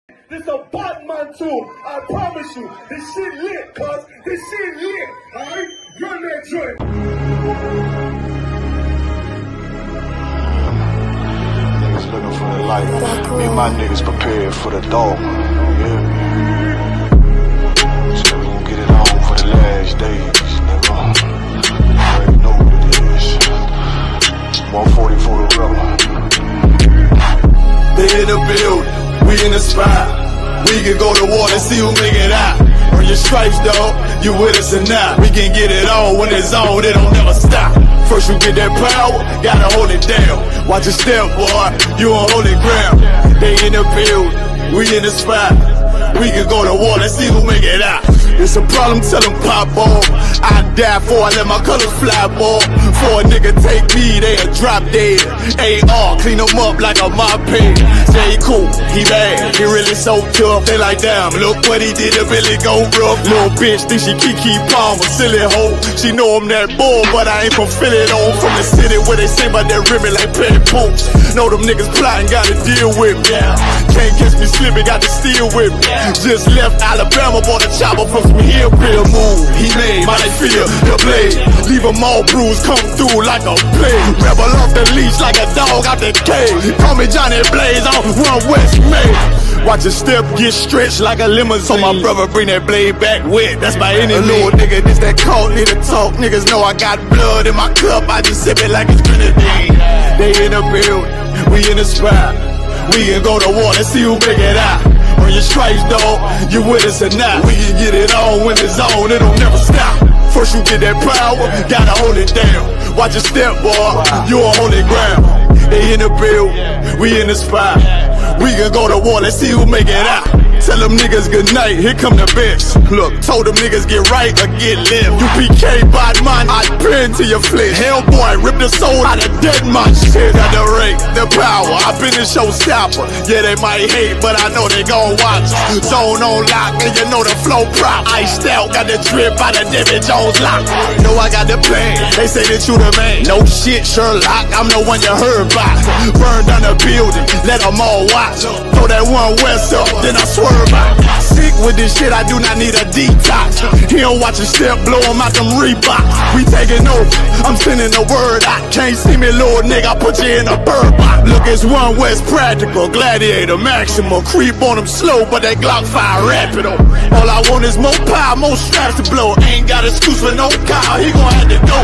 This a Batman tool. I promise you. This shit lit, cuz. This shit lit. Alright? Run that joint. Niggas looking for the light. Me and my niggas prepared for the dog. Yeah. So we gon' get it on for the last days, nigga. You already know what it is. 140 for the rebel. They in the building, we in the spot. We can go to war and see who make it out. Earn your stripes, dog, you with us or not. We can get it on when it's on, it don't never stop. First you get that power, gotta hold it down. Watch your step, boy, you on holy ground. They in the building, we in the spot. We can go to war and see who make it out. It's a problem, tell them pop off. I die for I let my colors fly, boy. For a nigga take me, they a drop dead. AR, clean them up like a mop pig. Say he cool, he bad, he really so tough. They like, damn, look what he did, it really go rough. Little bitch think she Kiki Palmer, silly hoe. She know I'm that bull, but I ain't from Philly though. From the city where they say about that ribbon like petty poops. Know them niggas plotting, gotta deal with me. Can't catch me slipping, got to steal with me. Just left Alabama, bought a chopper from some hillbilly move. He made my life feel the blade. Leave them all bruised, come through like a plague. Rebel off the leash like a dog out the cage. Call me Johnny Blaze, I'm Run West May. Watch your step get stretched like a limousine. So my brother bring that blade back wet, that's my enemy. Little nigga, this that cult, need to talk. Niggas know I got blood in my cup, I just sip it like it's grenadine. They in the building, we in the spot. We can go to war and see who make it out. Earn your stripes, dog, you with us or not. We can get it on when it's on, it don't never stop. First you get that power, gotta hold it down. Watch your step, boy, you on holy ground. They in the build, we in the spot. We can go to war, let's see who make it out. Tell them niggas good night, here come the best. Look, told them niggas get right or get left. You PK bad man, I pin to your flesh. Hellboy, rip the soul out of dead man shit. Got the rate, the power, I been a showstopper. Yeah, they might hate, but I know they gon' watch. Zone on lock, and you know the flow prop. Iced out, got the drip out of David Jones lock. Know I got the plan, they say that you the man. No shit, Sherlock, I'm the one you heard about. Burn down the building, let them all watch. Throw that one west up, then I swerve. Sick with this shit, I do not need a detox. He don't watch a step, blow him out them Reeboks. We taking over, I'm sending the word out. Can't see me, little nigga, I put you in a bird box. Look, it's One West practical, gladiator, maximal. Creep on them slow, but that Glock fire rapido. All I want is more power, more straps to blow. Ain't got excuse for no car, he gon' have to go.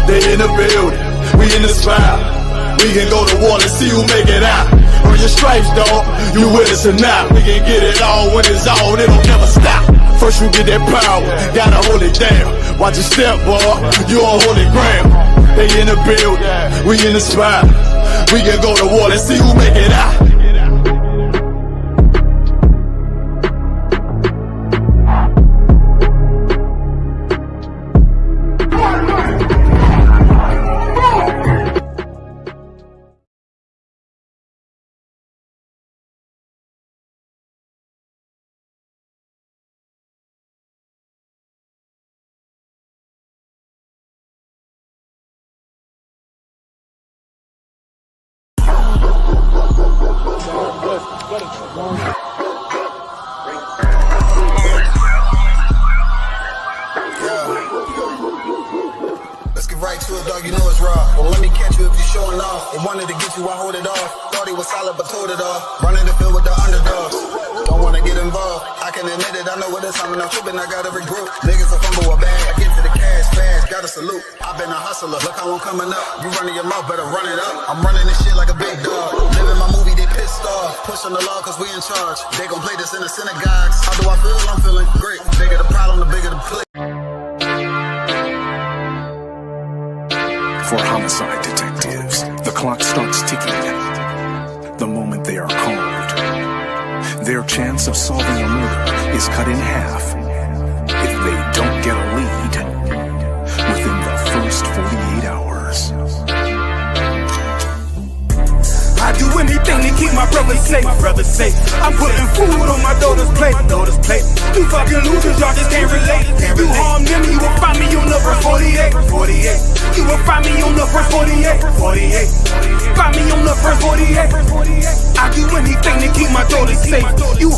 They in the building, we in the spot. We can go to war and see who make it out. Earn your stripes, dog, you with us or not. We can get it on when it's on, it don't never stop. First you get that power, gotta hold it down. Watch your step, boy, you on holy ground. They in the building, we in the spot. We can go to war and see who make it out. Let's get right to it, dog, you know it's raw. Well, let me catch you if you're showing off. They wanted to get you, I hold it off. Thought he was solid, but told it off. Running the field with the underdogs. Don't wanna get involved. I can admit it, I know what it's time and I'm tripping, I gotta regroup. Niggas will fumble a bag. I get to the cash fast, gotta salute. I've been a hustler, look how I'm coming up. You running your mouth, better run it up. I'm running this shit like a big dog. Living my movie, they pissed off. Pushing the law cause we in charge. They gon' play this in the synagogues. How do I feel? I'm feeling great. Bigger the problem, the bigger the play. For homicide detectives, the clock starts ticking. The moment they are called, their chance of solving a murder is cut in half if they don't get a lead within the first 48 hours. I do anything to keep my brothers safe. I'm putting food on my daughter's plate. You fucking losers, y'all just can't relate. You harm them, you will find me on the first 48. You will find me on the first 48. Find me on the first 48. I do anything to keep my daughter safe. You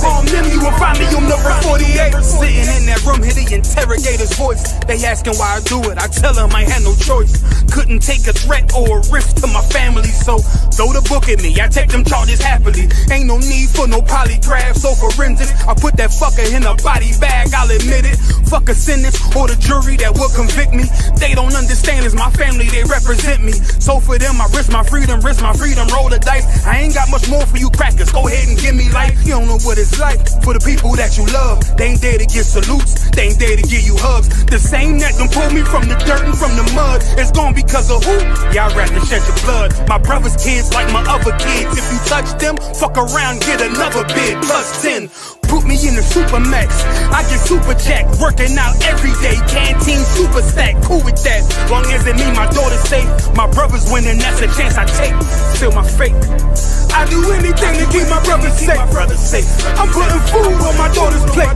They asking why I do it, I tell them I had no choice. Couldn't take a threat or a risk to my family, so throw the book at me, I take them charges happily. Ain't no need for no polygraphs or forensics. I put that fucker in a body bag, I'll admit it. Fuck a sentence or the jury that will convict me. They don't understand, it's my family, they represent me. So for them, I risk my freedom, roll the dice. I ain't got much more for you crackers, go ahead and give me life. You don't know what it's like for the people that you love. They ain't there to get salutes, they ain't there to give you hugs. The same that done pulled me from the dirt and from the mud, it's gone because of who? Y'all rather shed your blood. My brother's kids like my other kids. If you touch them, fuck around, get another bid, plus 10. Put me in the Supermax, I get super jacked, working out every day, canteen super stack, cool with that. Long as it mean my daughter's safe, my brother's winning, that's a chance I take. Still my fate, I do anything to keep my brother safe. I'm putting food on my daughter's plate.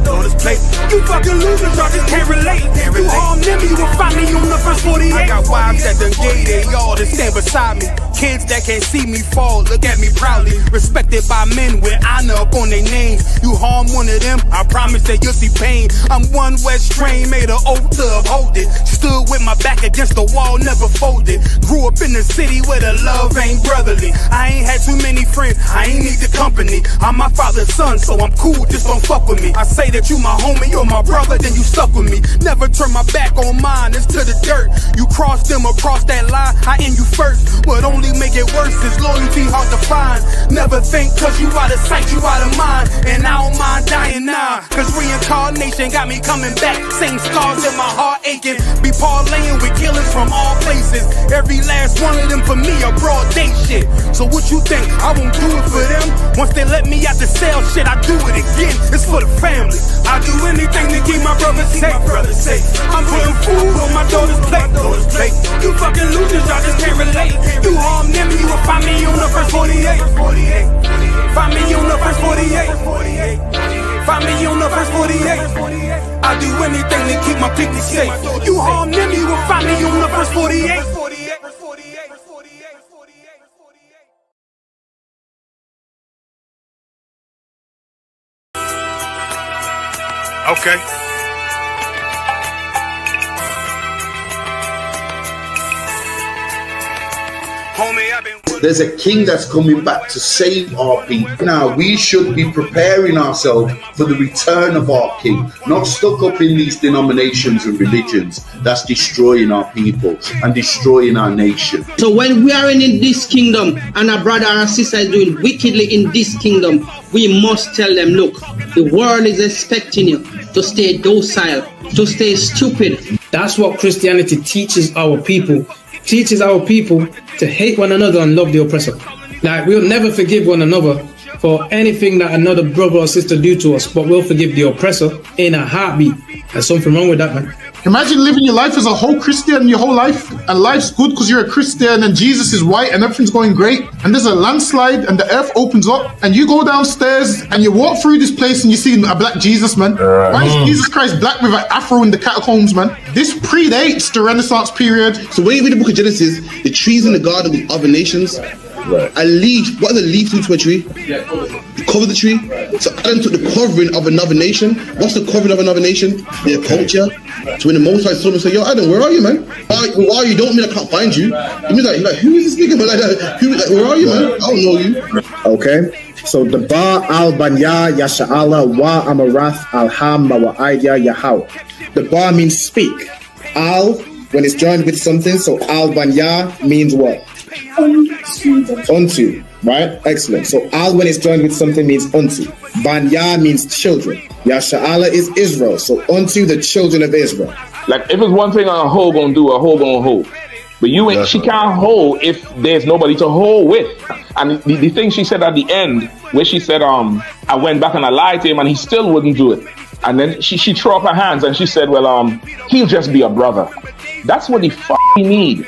You fucking losers, y'all just can't relate. You harm them, you will find me on the first 48. I got wives that done gave they all to stand beside me. Kids that can't see me fall, look at me proudly. Respected by men with honor up on their names. You harm one of them, I promise that you'll see pain. I'm one West train, made an oath to uphold it. Stood with my back against the wall, never folded. Grew up in the city where the love ain't brotherly. I ain't had too many friends, I ain't need the company. I'm my father's son, so I'm cool, just don't fuck with me. I say that you my homie, you're my brother, then you stuck with me. Never turn my back on mine, it's to the dirt. You cross them across that line, I end you first. What only make it worse is loyalty hard to find. Never think cause you out of sight, you out of mind. And I don't mind dying now, cause reincarnation got me coming back. Same scars in my heart aching. Be parlaying with killers from all places. Every last one of them for me a broad day shit. So what you think, I won't do it for them? Once they let me out the cell, shit, I do it again. It's for the family. I do anything to keep my brother safe. I'm putting food on my daughter's plate. You fucking losers, y'all just can't relate. You harm them, you will find me on the first 48. Find me on the first 48. Find me on the first 48. I do anything to keep my people safe. You harm them, you will find me on the first 48. Okay. There's a king that's coming back to save our people. Now we should be preparing ourselves for the return of our king, not stuck up in these denominations and religions that's destroying our people and destroying our nation. So when we are in this kingdom and a brother or a sister is doing wickedly in this kingdom, we must tell them, look, the world is expecting you to stay docile, to stay stupid. That's what Christianity teaches our people. Teaches our people to hate one another and love the oppressor. Like, we'll never forgive one another for anything that another brother or sister do to us, but we'll forgive the oppressor in a heartbeat. There's something wrong with that, man. Imagine living your life as a whole Christian your whole life, and life's good because you're a Christian and Jesus is white and everything's going great, and there's a landslide and the earth opens up and you go downstairs and you walk through this place and you see a black Jesus, man. Why is Jesus Christ black with an afro in the catacombs, man? This predates the Renaissance period. So when you read the book of Genesis, the trees in the garden with other nations, a leaf, what is a leaf to a tree? You cover the tree. So Adam took the covering of another nation. What's the covering of another nation? Their culture. So when the Most High saw him and said, yo, Adam, where are you, man? Why are you? Don't mean I can't find you. It means like, who is this nigga, man? Where are you, man? I don't know you. Okay. So the Ba al Banya Yasha'ala wa Amarath al Hamma wa Idea Yahau. The Ba means speak. Al, when it's joined with something, so al Banya means what? Unto, right? Excellent. So al when it's joined with something means unto. Banya means children. Yasha'ala is Israel. So unto the children of Israel. Like if it's one thing a hoe gonna do, a hoe gonna hold. But you ain't, she can't hold if there's nobody to hold with. And the thing she said at the end, where she said, I went back and I lied to him and he still wouldn't do it. And then she threw up her hands and she said, well, he'll just be a brother. That's what he fucking need.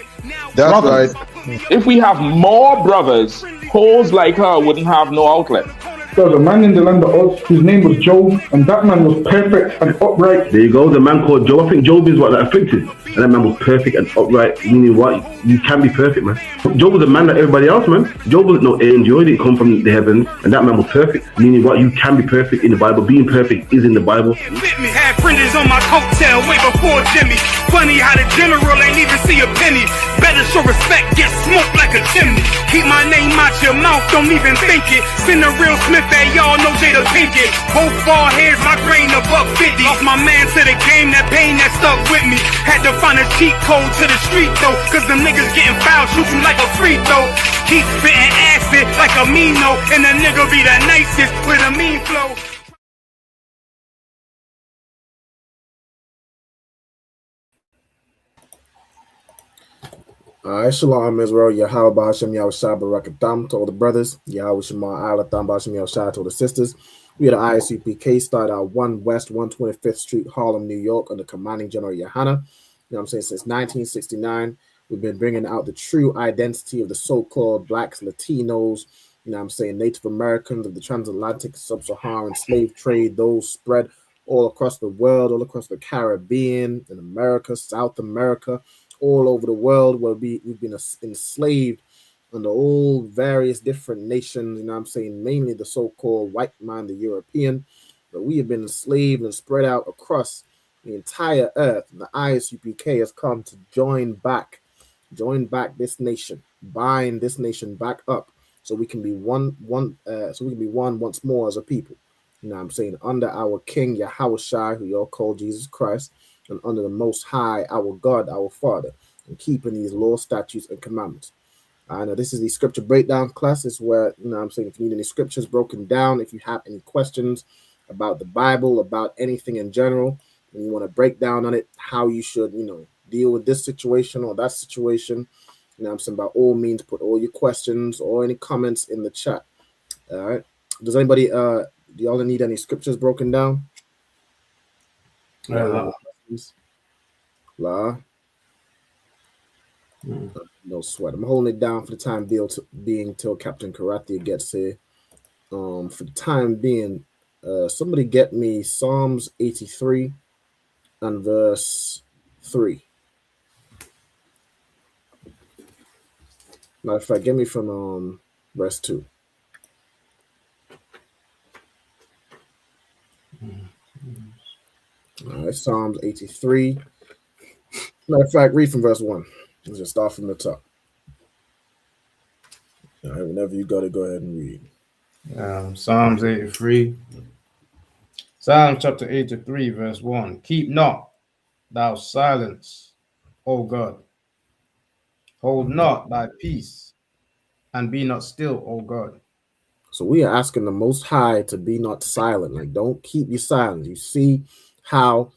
That's brothers. right. If we have more brothers, hoes like her wouldn't have no outlet. There was a man in the land of Oz whose name was Job, and that man was perfect and upright. There you go, the man called Job. I think Job is what that afflicted. And that man was perfect and upright, meaning what? You can be perfect, man. Job was a man like everybody else, man. Job wasn't no angel, he didn't come from the heavens, and that man was perfect, meaning what? You can be perfect in the Bible. Being perfect is in the Bible. Had fringes on my coattail way before Jimmy. Funny how the general ain't even see a penny. Better show respect, get smoked like a chimney. Keep my name out your mouth, don't even think it. Send a real Smith that y'all know Jada Pinkett. Both ball heads, my grain above 50. Lost my man to the game, that pain that stuck with me. Had to find a cheat code to the street though, cause them niggas getting foul, shoot you like a free throw. Keep spitting acid like a Mino, and the nigga be the nicest with a mean flow. Shalom Israel, Yahweh Bahashem Yahushua Barakatam to all the brothers, Yahweh Shema Alatham Bahashem Yahushua to all the sisters. We are the ISUPK, start out 1 West 125th Street, Harlem, New York, under commanding General Yohana. You know what I'm saying? Since 1969, we've been bringing out the true identity of the so-called blacks, Latinos, you know what I'm saying, Native Americans of the transatlantic sub-Saharan slave trade, those spread all across the world, all across the Caribbean, in America, South America, all over the world where we've been enslaved under all various different nations, you know what I'm saying, mainly the so-called white man, the European, but we have been enslaved and spread out across the entire earth. The ISUPK has come to join back this nation, bind this nation back up so we can be one once more as a people. You know what I'm saying, under our King Yahushua, who y'all call Jesus Christ, and under the Most High, our God, our Father, and keeping these laws, statutes, and commandments. I know this is the scripture breakdown class. This is where, you know what I'm saying, if you need any scriptures broken down, if you have any questions about the Bible, about anything in general, and you want to break down on it, how you should, you know, deal with this situation or that situation, you know what I'm saying, by all means, put all your questions or any comments in the chat. All right. Does anybody, do y'all need any scriptures broken down? La. No sweat. I'm holding it down for the time being till Captain Karate gets here. For the time being, somebody get me Psalms 83 and verse 3. Matter of fact, get me from verse 2. All right, Psalms 83. Matter of fact, read from verse 1. Let's just start from the top. All right, whenever you got to go ahead and read. Psalms 83. Psalms chapter 83, verse 1. Keep not thou silence, O God. Hold not thy peace, and be not still, O God. So we are asking the Most High to be not silent. Like, don't keep your silence. You see how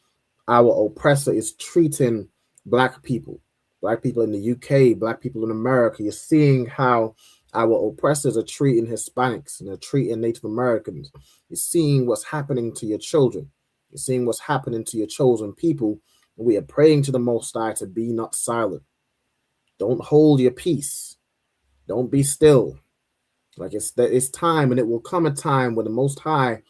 our oppressor is treating black people in the UK, black people in America. You're seeing how our oppressors are treating Hispanics and they're treating Native Americans. You're seeing what's happening to your children. You're seeing what's happening to your chosen people. And we are praying to the Most High to be not silent. Don't hold your peace. Don't be still. Like, it's time, and it will come a time when the Most High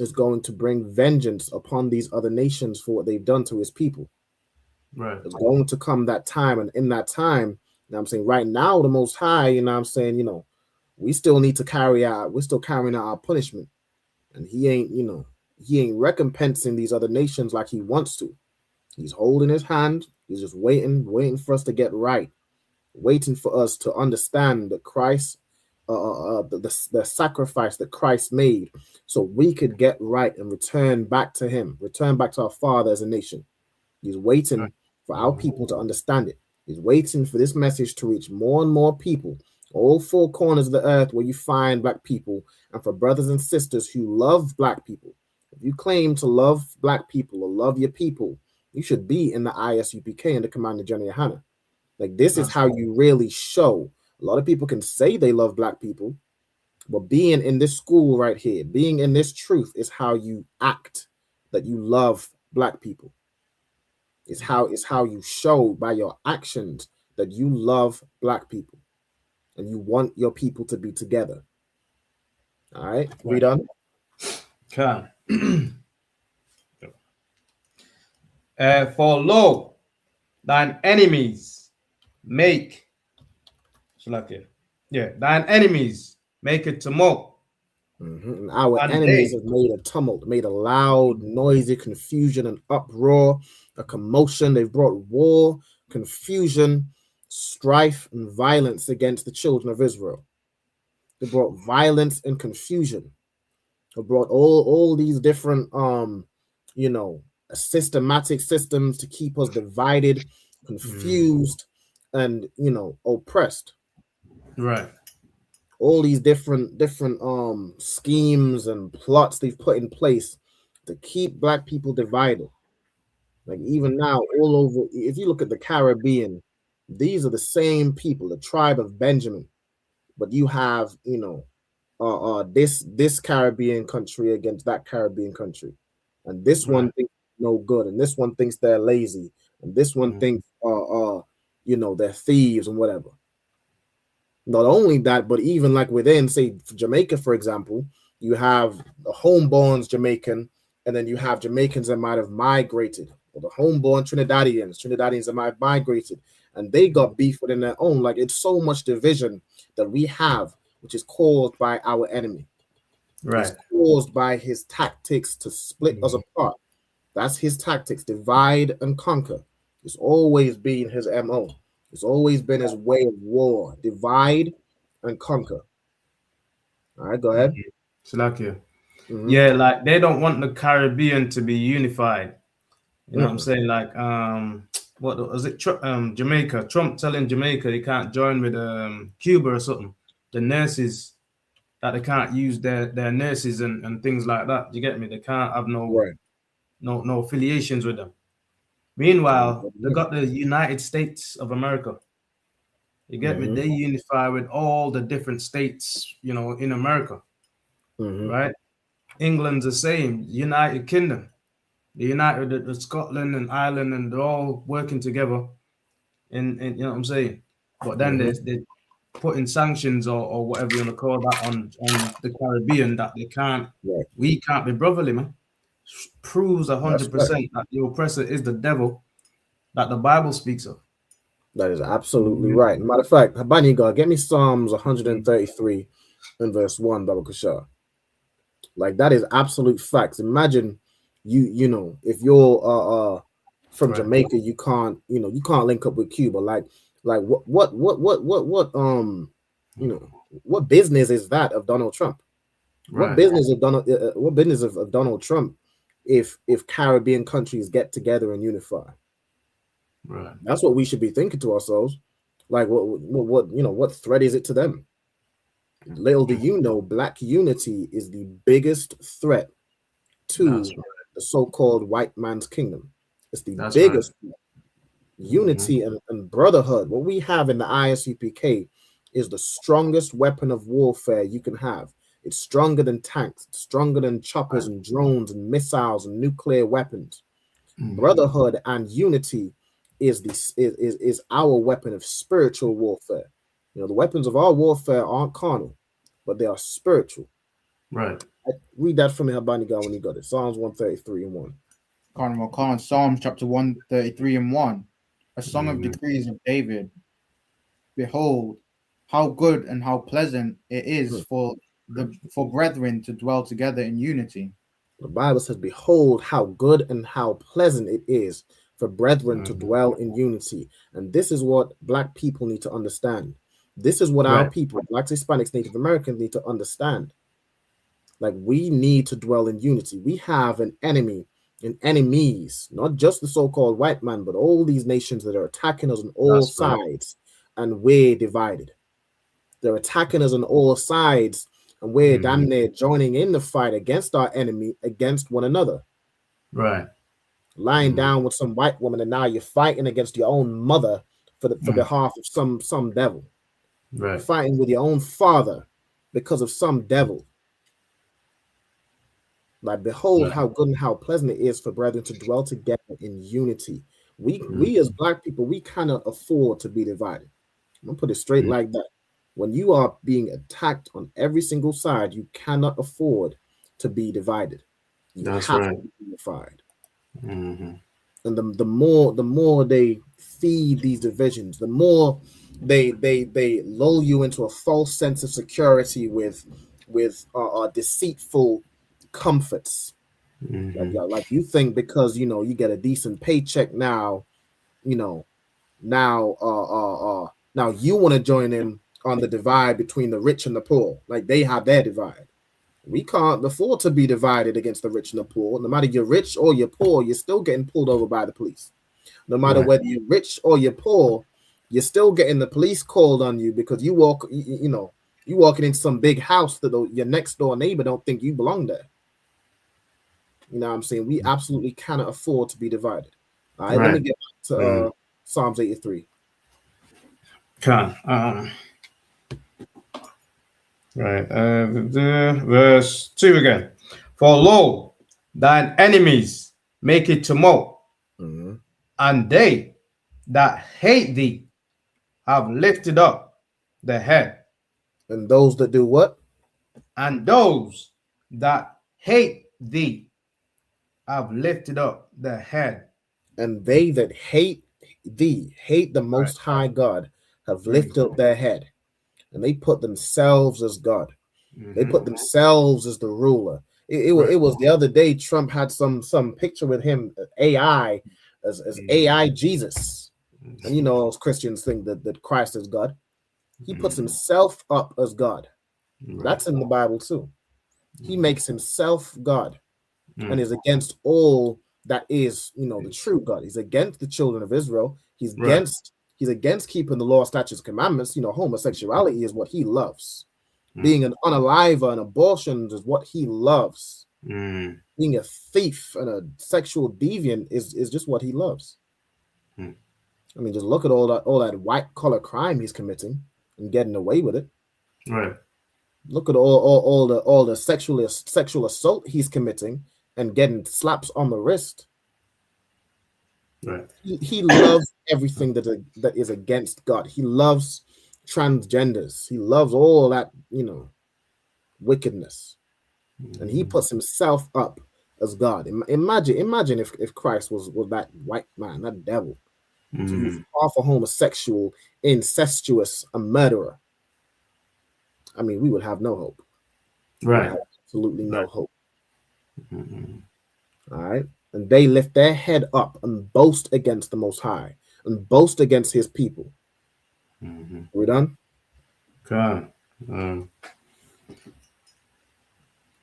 is going to bring vengeance upon these other nations for what they've done to his people. Right. It's going to come that time, and in that time, you know what I'm saying, right now, the Most High, you know what I'm saying, you know, we're still carrying out our punishment. And he ain't recompensing these other nations like he wants to. He's holding his hand. He's just waiting for us to get right, waiting for us to understand that Christ, the sacrifice that Christ made, so we could get right and return back to him, return back to our Father as a nation. He's waiting for our people to understand it. He's waiting for this message to reach more and more people, all four corners of the earth where you find black people, and for brothers and sisters who love black people. If you claim to love black people or love your people, you should be in the ISUPK and the Commander General Yohana. Like, this is how you really show. A lot of people can say they love black people, but being in this school right here, being in this truth is how you act that you love black people. It's how you show by your actions that you love black people and you want your people to be together. All right, we done. Can. For lo, thine enemies make. Thine enemies make a tumult. And our And enemies they- have made a tumult, made a loud, noisy confusion and uproar, a commotion. They've brought war, confusion, strife, and violence against the children of Israel. They brought violence and confusion. They brought all these different systematic systems to keep us divided, confused, and oppressed. Right. All these different schemes and plots they've put in place to keep black people divided. Like even now, all over, if you look at the Caribbean, these are the same people, the tribe of Benjamin. But you have, this Caribbean country against that Caribbean country, and this one thinks no good, and this one thinks they're lazy, and this one thinks, they're thieves and whatever. Not only that, but even like within, say, Jamaica, for example, you have the homeborns Jamaican, and then you have Jamaicans that might have migrated, or the homeborn Trinidadians that might have migrated, and they got beef within their own. Like it's so much division that we have, which is caused by our enemy. Right. It's caused by his tactics to split us apart. That's his tactics, divide and conquer. It's always been his MO. It's always been his way of war, divide and conquer. All right, go ahead. Salakia. Yeah, like they don't want the Caribbean to be unified. You know what I'm saying? Like, what was it? Jamaica. Trump telling Jamaica they can't join with Cuba or something. The nurses, that they can't use their nurses and things like that. You get me? They can't have no affiliations with them. Meanwhile, they got the United States of America. You get me? They unify with all the different states, in America, right? England's the same. United Kingdom, the Scotland and Ireland, and they're all working together. In you know what I'm saying? But then they putting sanctions or whatever you want to call that on the Caribbean that they can't. Right. We can't be brotherly, man. Proves 100% that the oppressor is the devil that the Bible speaks of. That is absolutely right. Matter of fact, Habani God, get me Psalms 133 and verse 1, Baba Kushar. Like that is absolute facts. Imagine you if you're from Jamaica, you can't link up with Cuba. Like what what business is that of Donald Trump? Right. What business of Donald Trump if Caribbean countries get together and unify? Right. That's what we should be thinking to ourselves. Like what threat is it to them? Little do you know, black unity is the biggest threat to the so-called white man's kingdom. It's the biggest threat. Unity and brotherhood. What we have in the ISUPK is the strongest weapon of warfare you can have. It's stronger than tanks, it's stronger than choppers and drones and missiles and nuclear weapons. Brotherhood and unity is our weapon of spiritual warfare. The weapons of our warfare aren't carnal, but they are spiritual. Right. Read that from me, Habaniga, when you got it. Psalms 133 and 1. Khan, Psalms chapter 133 and 1. A song of decrees of David. Behold, how good and how pleasant it is for brethren to dwell together in unity. The Bible says, behold, how good and how pleasant it is for brethren to dwell in unity. And this is what black people need to understand. This is what our people, blacks, Hispanics, Native Americans, need to understand. Like, we need to dwell in unity. We have an enemy and enemies, not just the so-called white man, but all these nations that are attacking us on all sides, and we're divided. They're attacking us on all sides, and we're damn near joining in the fight against our enemy, against one another. Right. Lying down with some white woman, and now you're fighting against your own mother for behalf of some devil. Right. You're fighting with your own father because of some devil. Like, behold how good and how pleasant it is for brethren to dwell together in unity. We as black people, we cannot afford to be divided. I'm gonna put it straight like that. When you are being attacked on every single side, you cannot afford to be divided. You That's have right. to be unified. Mm-hmm. And the more they feed these divisions, the more they lull you into a false sense of security with deceitful comforts. Like you think because you get a decent paycheck now, now you want to join in on the divide between the rich and the poor. Like they have their divide. We can't afford to be divided against the rich and the poor. No matter you're rich or you're poor, you're still getting pulled over by the police. No matter Right. whether you're rich or you're poor, you're still getting the police called on you because you walking into some big house that your next door neighbor don't think you belong there. You know what I'm saying? We absolutely cannot afford to be divided. All right, let me Right. get back to Psalms 83. Can right. Verse 2 again. For lo, thine enemies make it tumult, and they that hate thee have lifted up the head. And those that do what? And those that hate thee have lifted up the head. And they that hate thee, hate the Most High God, have lifted up their head. And they put themselves as God. They put themselves as the ruler. It was the other day, Trump had some picture with him, AI, as AI Jesus. And those Christians think that Christ is God. He puts himself up as God. That's in the Bible too. He makes himself God and is against all that is, the true God. He's against the children of Israel. He's against keeping the law, statutes, commandments. Homosexuality is what he loves. Being an unaliver and abortions is what he loves. Being a thief and a sexual deviant is just what he loves. I mean, just look at all that white collar crime he's committing and getting away with it. Right. Look at all the sexual assault he's committing and getting slaps on the wrist. Right. He loves everything that is against God. He loves transgenders. He loves all that, wickedness. And he puts himself up as God. Imagine if Christ was that white man, that devil. So he's half a homosexual, incestuous, a murderer. I mean, we would have no hope. Right. Absolutely no hope. All right. And they lift their head up and boast against the Most High and boast against his people. We done? Okay. All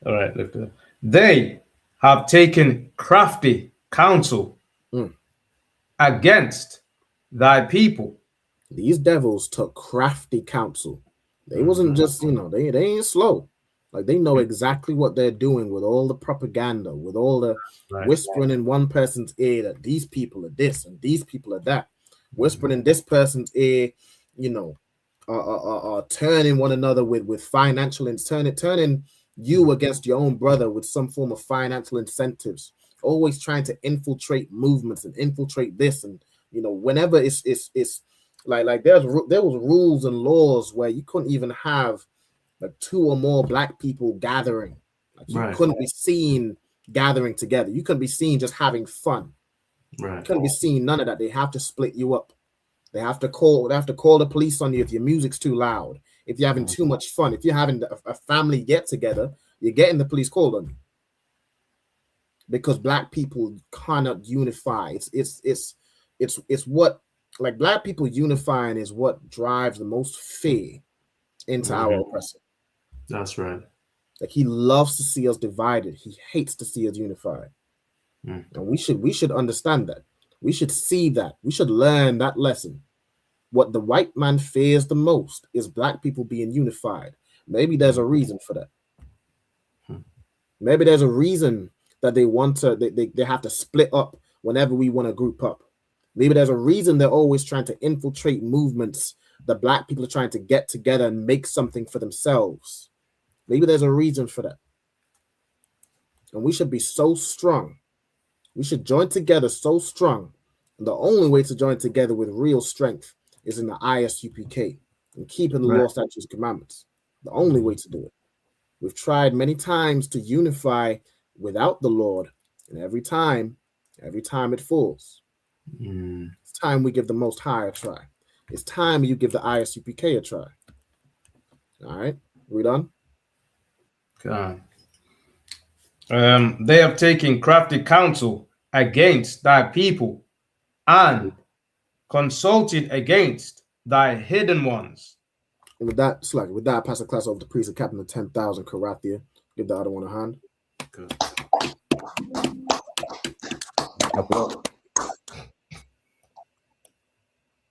right. Look. They have taken crafty counsel against thy people. These devils took crafty counsel. They wasn't just, they ain't slow. Like they know exactly what they're doing with all the propaganda, with all the whispering in one person's ear that these people are this and these people are that. Whispering in this person's ear, turning one another with financial turning you against your own brother with some form of financial incentives. Always trying to infiltrate movements and infiltrate this, and whenever it's like there was rules and laws where you couldn't even have like 2 or more black people gathering. Like you couldn't be seen gathering together. You couldn't be seen just having fun. Right. You couldn't be seen none of that. They have to split you up. They have to call the police on you if your music's too loud. If you're having too much fun, if you're having a family get together, you're getting the police called on you. Because black people cannot unify. It's what, like, black people unifying is what drives the most fear into our oppressor. That's right. Like he loves to see us divided. He hates to see us unified. And we should understand that. We should see that. We should learn that lesson. What the white man fears the most is black people being unified. Maybe there's a reason for that. Maybe there's a reason that they want to, they have to split up whenever we want to group up. Maybe there's a reason they're always trying to infiltrate movements that black people are trying to get together and make something for themselves. Maybe there's a reason for that. And we should be so strong. We should join together so strong. And the only way to join together with real strength is in the ISUPK. and keeping the Right. law, statutes, commandments. The only way to do it. We've tried many times to unify without the Lord, and every time it falls. It's time we give the Most High a try. It's time you give the ISUPK a try. All right, we done? God. They have taken crafty counsel against thy people and consulted against thy hidden ones. And with that, I pass the class over to priest and captain of 10,000 Karathia. Give the other one a hand. Good.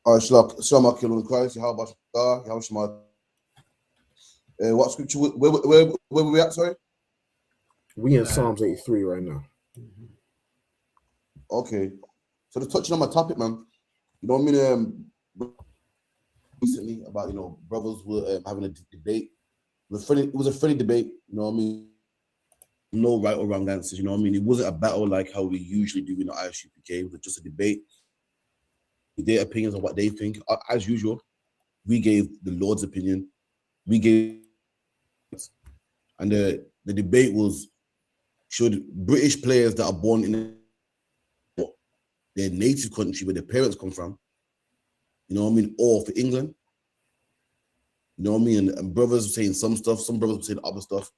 All right, Shalom Killing Christ. How about God? How much what scripture? Where were we at? Sorry. We in Psalms 83 right now. Okay, so just touching on my topic, man. You know what I mean? Recently about brothers were having a debate. It was a friendly debate. You know what I mean? No right or wrong answers. You know what I mean? It wasn't a battle like how we usually do in the ISUPK. It was just a debate. Their opinions on what they think. As usual, we gave the Lord's opinion. We gave, and the debate was: should British players that are born in their native country where their parents come from, you know what I mean, or for England, you know what I mean? And brothers were saying some stuff, some brothers were saying other stuff.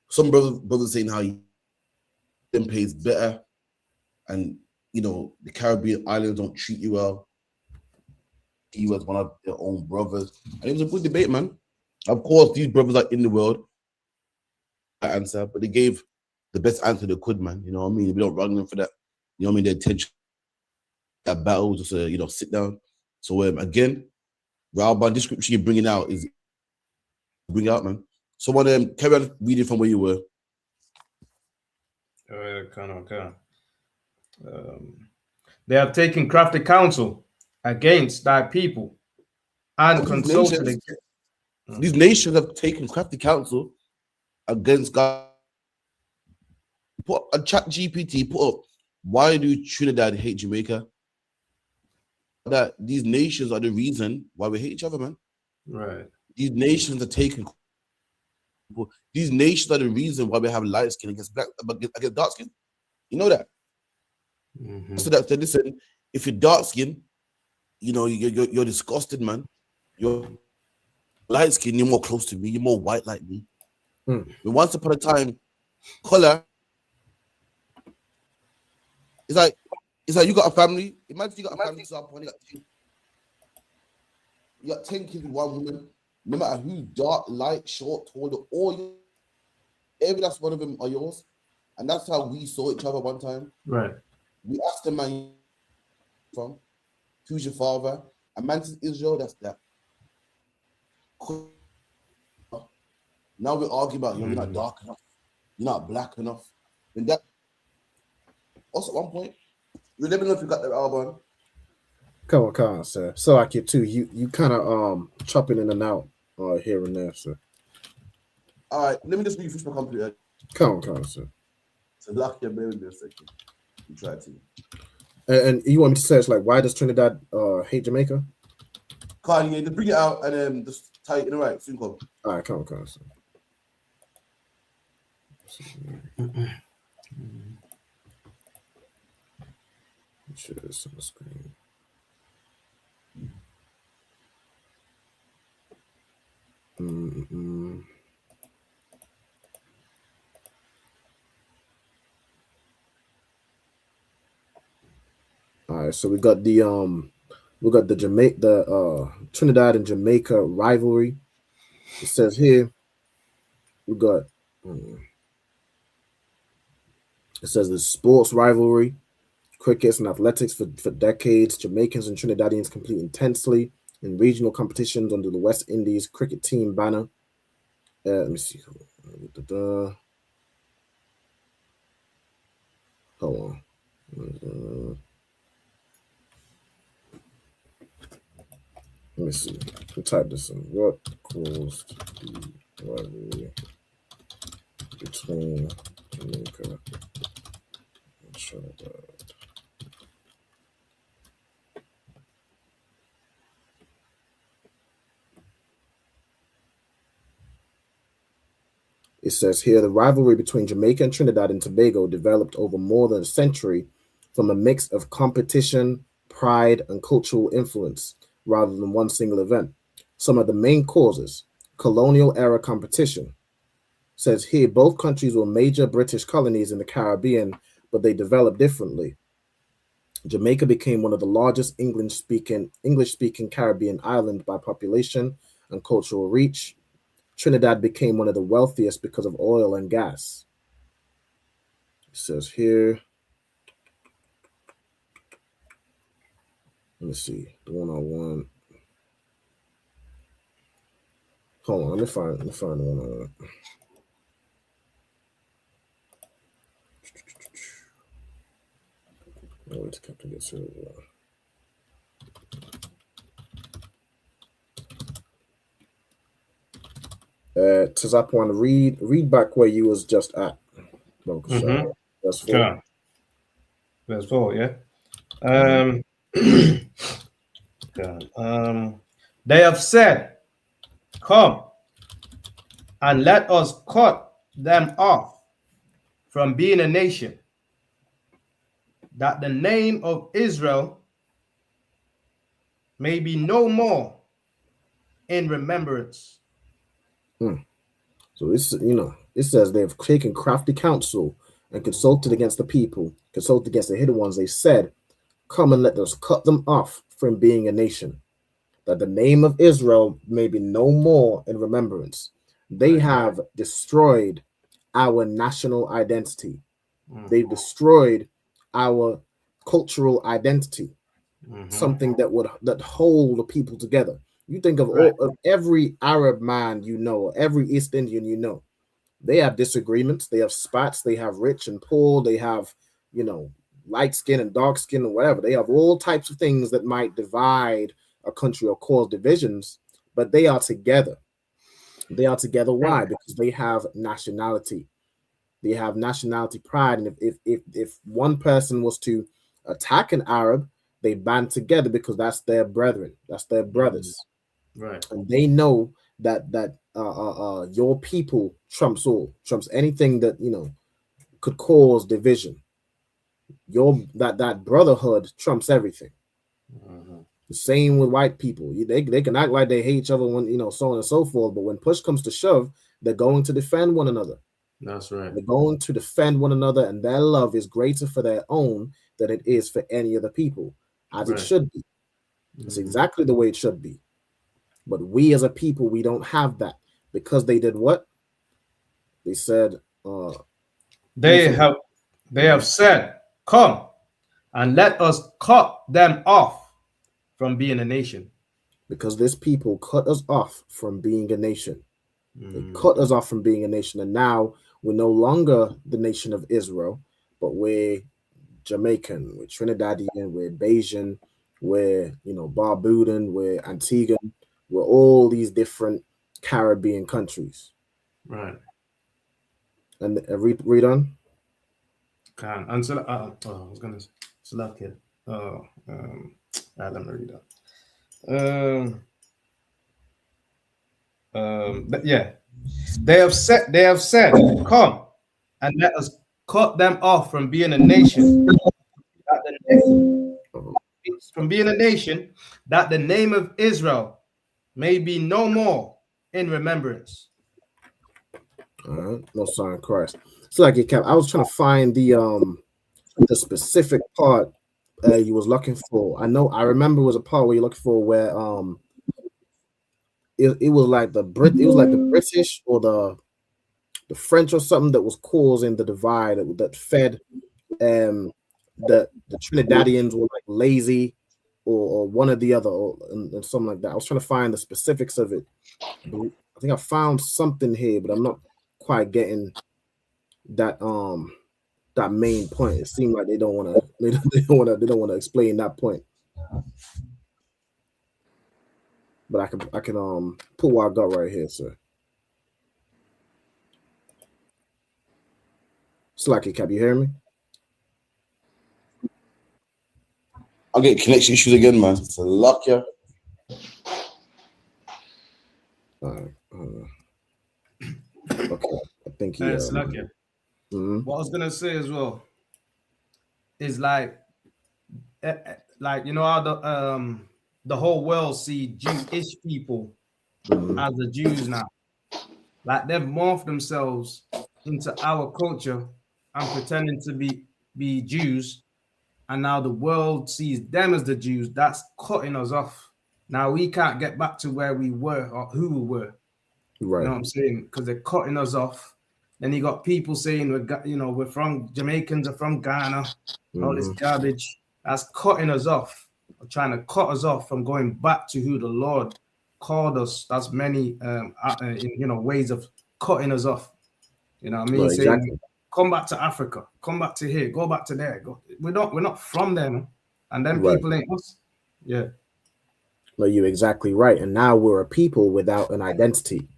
Some brothers saying how them pays better, and the Caribbean islands don't treat you well. You as one of their own brothers, and it was a good debate, man. Of course, these brothers are in the world. I answer, but they gave the best answer they could, man. You know what I mean? We don't wrong them for that. You know what I mean? Their intention, that battle, was just sit down. So again, Ralban, this scripture you're bringing out is bring out, man. Someone carry on reading from where you were. They have taken crafty counsel against thy people and consulted. These nations have taken crafty counsel against God. Put a chat GPT, put up, why do Trinidad hate Jamaica? That these nations are the reason why we hate each other, man. Right. These nations are taking. These nations are the reason why we have light skin against dark skin. You know that. So that listen, if you're dark skin, you're disgusted, man. You're light skin, you're more close to me, you're more white like me. But once upon a time, color, it's like you got a family. Imagine you got a family, you got 10 kids with one woman, no matter who's dark, light, short, tall, all every last one of them are yours. And that's how we saw each other one time. Right. We asked the man from, who's your father? A man says Israel, that's that. Now we're arguing about you're not dark enough, you're not black enough. And that also at one point, we let me know if you got that album. Come on, sir. So I get too. You kind of chopping in and out here and there, sir. All right, let me just refresh my computer. Come on, sir. So lock your baby a second. You try to. And you want me to search why does Trinidad hate Jamaica? Kanye, just bring it out and then just tie it in the right. Soon come. All right, come on, sir. Share this on the screen. All right, so we got the Trinidad and Jamaica rivalry. It says here we got it says the sports rivalry, crickets and athletics for decades. Jamaicans and Trinidadians compete intensely in regional competitions under the West Indies cricket team banner. Let me see. Hold on. Let me see. We'll type this in. What caused the rivalry between Jamaica and Trinidad? It says here the rivalry between Jamaica and Trinidad and Tobago developed over more than a century from a mix of competition, pride, and cultural influence rather than one single event. Some of the main causes: colonial era competition. Says here both countries were major British colonies in the Caribbean, but they developed differently. Jamaica became one of the largest English-speaking Caribbean island by population and cultural reach. Trinidad became one of the wealthiest because of oil and gas. It says here, let me see, the one I want. Hold on, let me find the one I want. Oh, it's Captain Get Silver. Tazap, want to read back where you was just at. Verse 4. Yeah. Verse 4, yeah. They have said, "Come and let us cut them off from being a nation, that the name of Israel may be no more in remembrance." So it's, it says they have taken crafty counsel and consulted against the people, consulted against the hidden ones. They said, "Come and let us cut them off from being a nation, that the name of Israel may be no more in remembrance." They have destroyed our national identity. They've destroyed our cultural identity, something that hold the people together. You think of of every Arab man every East Indian they have disagreements, they have spots, they have rich and poor, they have light skin and dark skin or whatever. They have all types of things that might divide a country or cause divisions, but they are together. They are together. Why? Because they have nationality. They have nationality pride, and if one person was to attack an Arab, they band together because that's their brethren, that's their brothers. Right. And they know that your people trumps all, trumps anything that could cause division. That brotherhood trumps everything. The same with white people. They can act like they hate each other when so on and so forth, but when push comes to shove, they're going to defend one another. That's right. They're going to defend one another, and their love is greater for their own than it is for any other people, as it should be. It's exactly the way it should be. But we as a people, we don't have that, because they did what? They said, they have said, "Come and let us cut them off from being a nation." Because this people cut us off from being a nation. They cut us off from being a nation, and now we're no longer the nation of Israel, but we're Jamaican, we're Trinidadian, we're Bajan, we're Barbudan, we're Antiguan. We're all these different Caribbean countries. Right. And read on. Can answer. I was gonna select here. Let me read that. Yeah. They have said, "Come and let us cut them off from being a nation, that the name of Israel may be no more in remembrance." All right, no sign of Christ. It's like it kept. I was trying to find the specific part you was looking for. I remember it was a part where you're looking for where it was like the British or the French or something that was causing the divide that fed the Trinidadians were like lazy or one or the other and something like that. I was trying to find the specifics of it. I think I found something here, but I'm not quite getting that main point. It seemed like they don't want to explain that point. But I can put what I got right here, sir. Slacky Cap, you hear me? I'll get connection issues again, man. It's a luck, yeah. Okay, I Thank you. Slacker. What I was gonna say as well is like you know how the whole world see Jewish people as the Jews now. Like they've morphed themselves into our culture and pretending to be Jews, and now the world sees them as the Jews. That's cutting us off. Now we can't get back to where we were or who we were. Right. You know what I'm saying? Because they're cutting us off. Then you got people saying we're from Jamaicans are from Ghana, all this garbage. That's cutting us off, or trying to cut us off from going back to who the Lord called us. That's many ways of cutting us off. You know what I mean? Right, Saying, exactly. come back to Africa, come back to here, go back to there. We're not from them, and then Right. people ain't us. Yeah. No, you're exactly right. And now we're a people without an identity.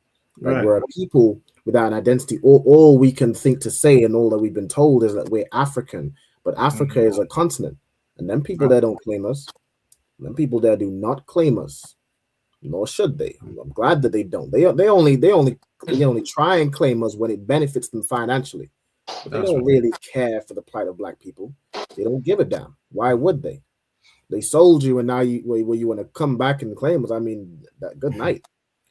Like Right. we're a people without an identity. All we can think to say and all that we've been told is that we're African. But Africa is a continent. And then people there don't claim us. Them people there do not claim us. Nor should they. I'm glad that they don't. They only try and claim us when it benefits them financially. But they don't really care for the plight of black people. They don't give a damn. Why would they? They sold you, and now you want to come back and claim us. I mean, good night.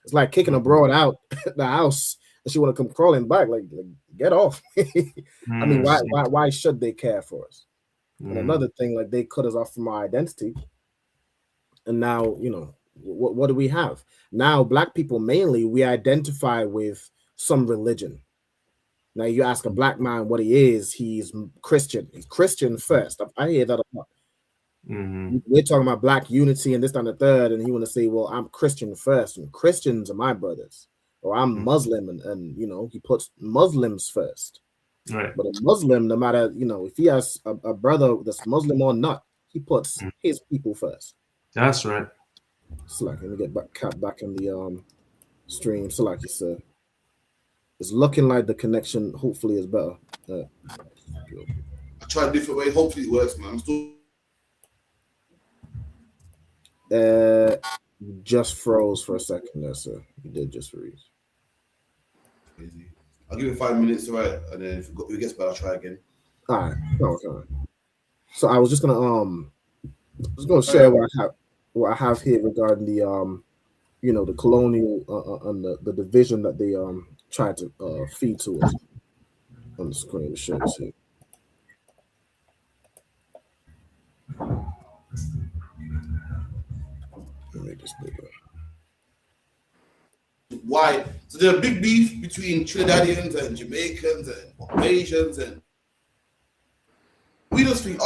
It's like kicking a broad out the house, and she want to come crawling back. Like get off. I mean, why should they care for us? And another thing, like they cut us off from our identity, and now what do we have now? Black people mainly we identify with some religion. Now you ask a black man what he is, he's Christian. He's Christian first. I hear that a lot. We're talking about black unity and this and the third, and he want to say, well, I'm Christian first, and Christians are my brothers, or I'm Muslim, and he puts Muslims first. Right. But a Muslim, no matter if he has a brother that's Muslim or not, he puts his people first. That's right. So like, let me get back in the stream. So like you said, it's looking like the connection hopefully is better. I tried different ways. Hopefully it works, man. I'm still. Just froze for a second there, sir. You did just freeze. Crazy. I'll give it 5 minutes, right? And then if it gets better, I'll try again. All right. Okay. So I was just gonna share what I have here regarding the the colonial and the division that they tried to feed to us on the screen. Share this here. Let me make this bigger. Why? So there's a big beef between Trinidadians and Jamaicans and Asians, and we just think,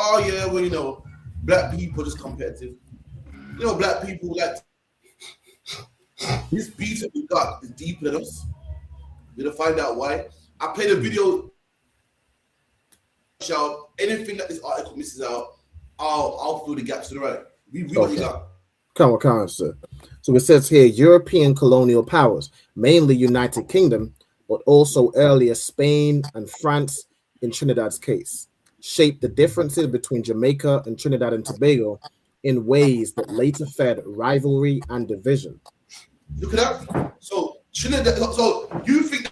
black people are just competitive. Black people like this beef that we got is deeper than us. We're gonna find out why. I played a video. Shout anything that this article misses out, I'll fill the gaps to the right. We what you got. Come on, sir. So it says here, European colonial powers, mainly United Kingdom, but also earlier Spain and France in Trinidad's case, shaped the differences between Jamaica and Trinidad and Tobago in ways that later fed rivalry and division. Look at that. So Trinidad. So you think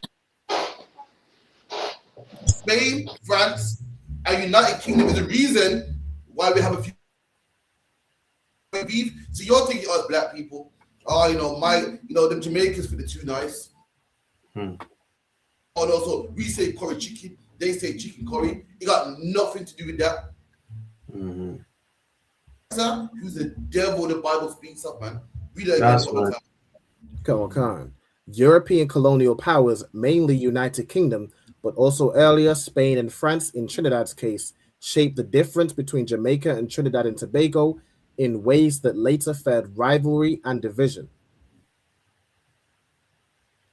Spain, France, and United Kingdom is the reason why we have a few beef? So you're thinking us black people, them Jamaicans think they're too nice. Oh no, so we say curry chicken, they say chicken curry. It got nothing to do with that. Who's the devil the Bible speaks of, man? Read that again. Right. Come on. European colonial powers, mainly United Kingdom, but also earlier Spain and France in Trinidad's case, shaped the difference between Jamaica and Trinidad and Tobago in ways that later fed rivalry and division.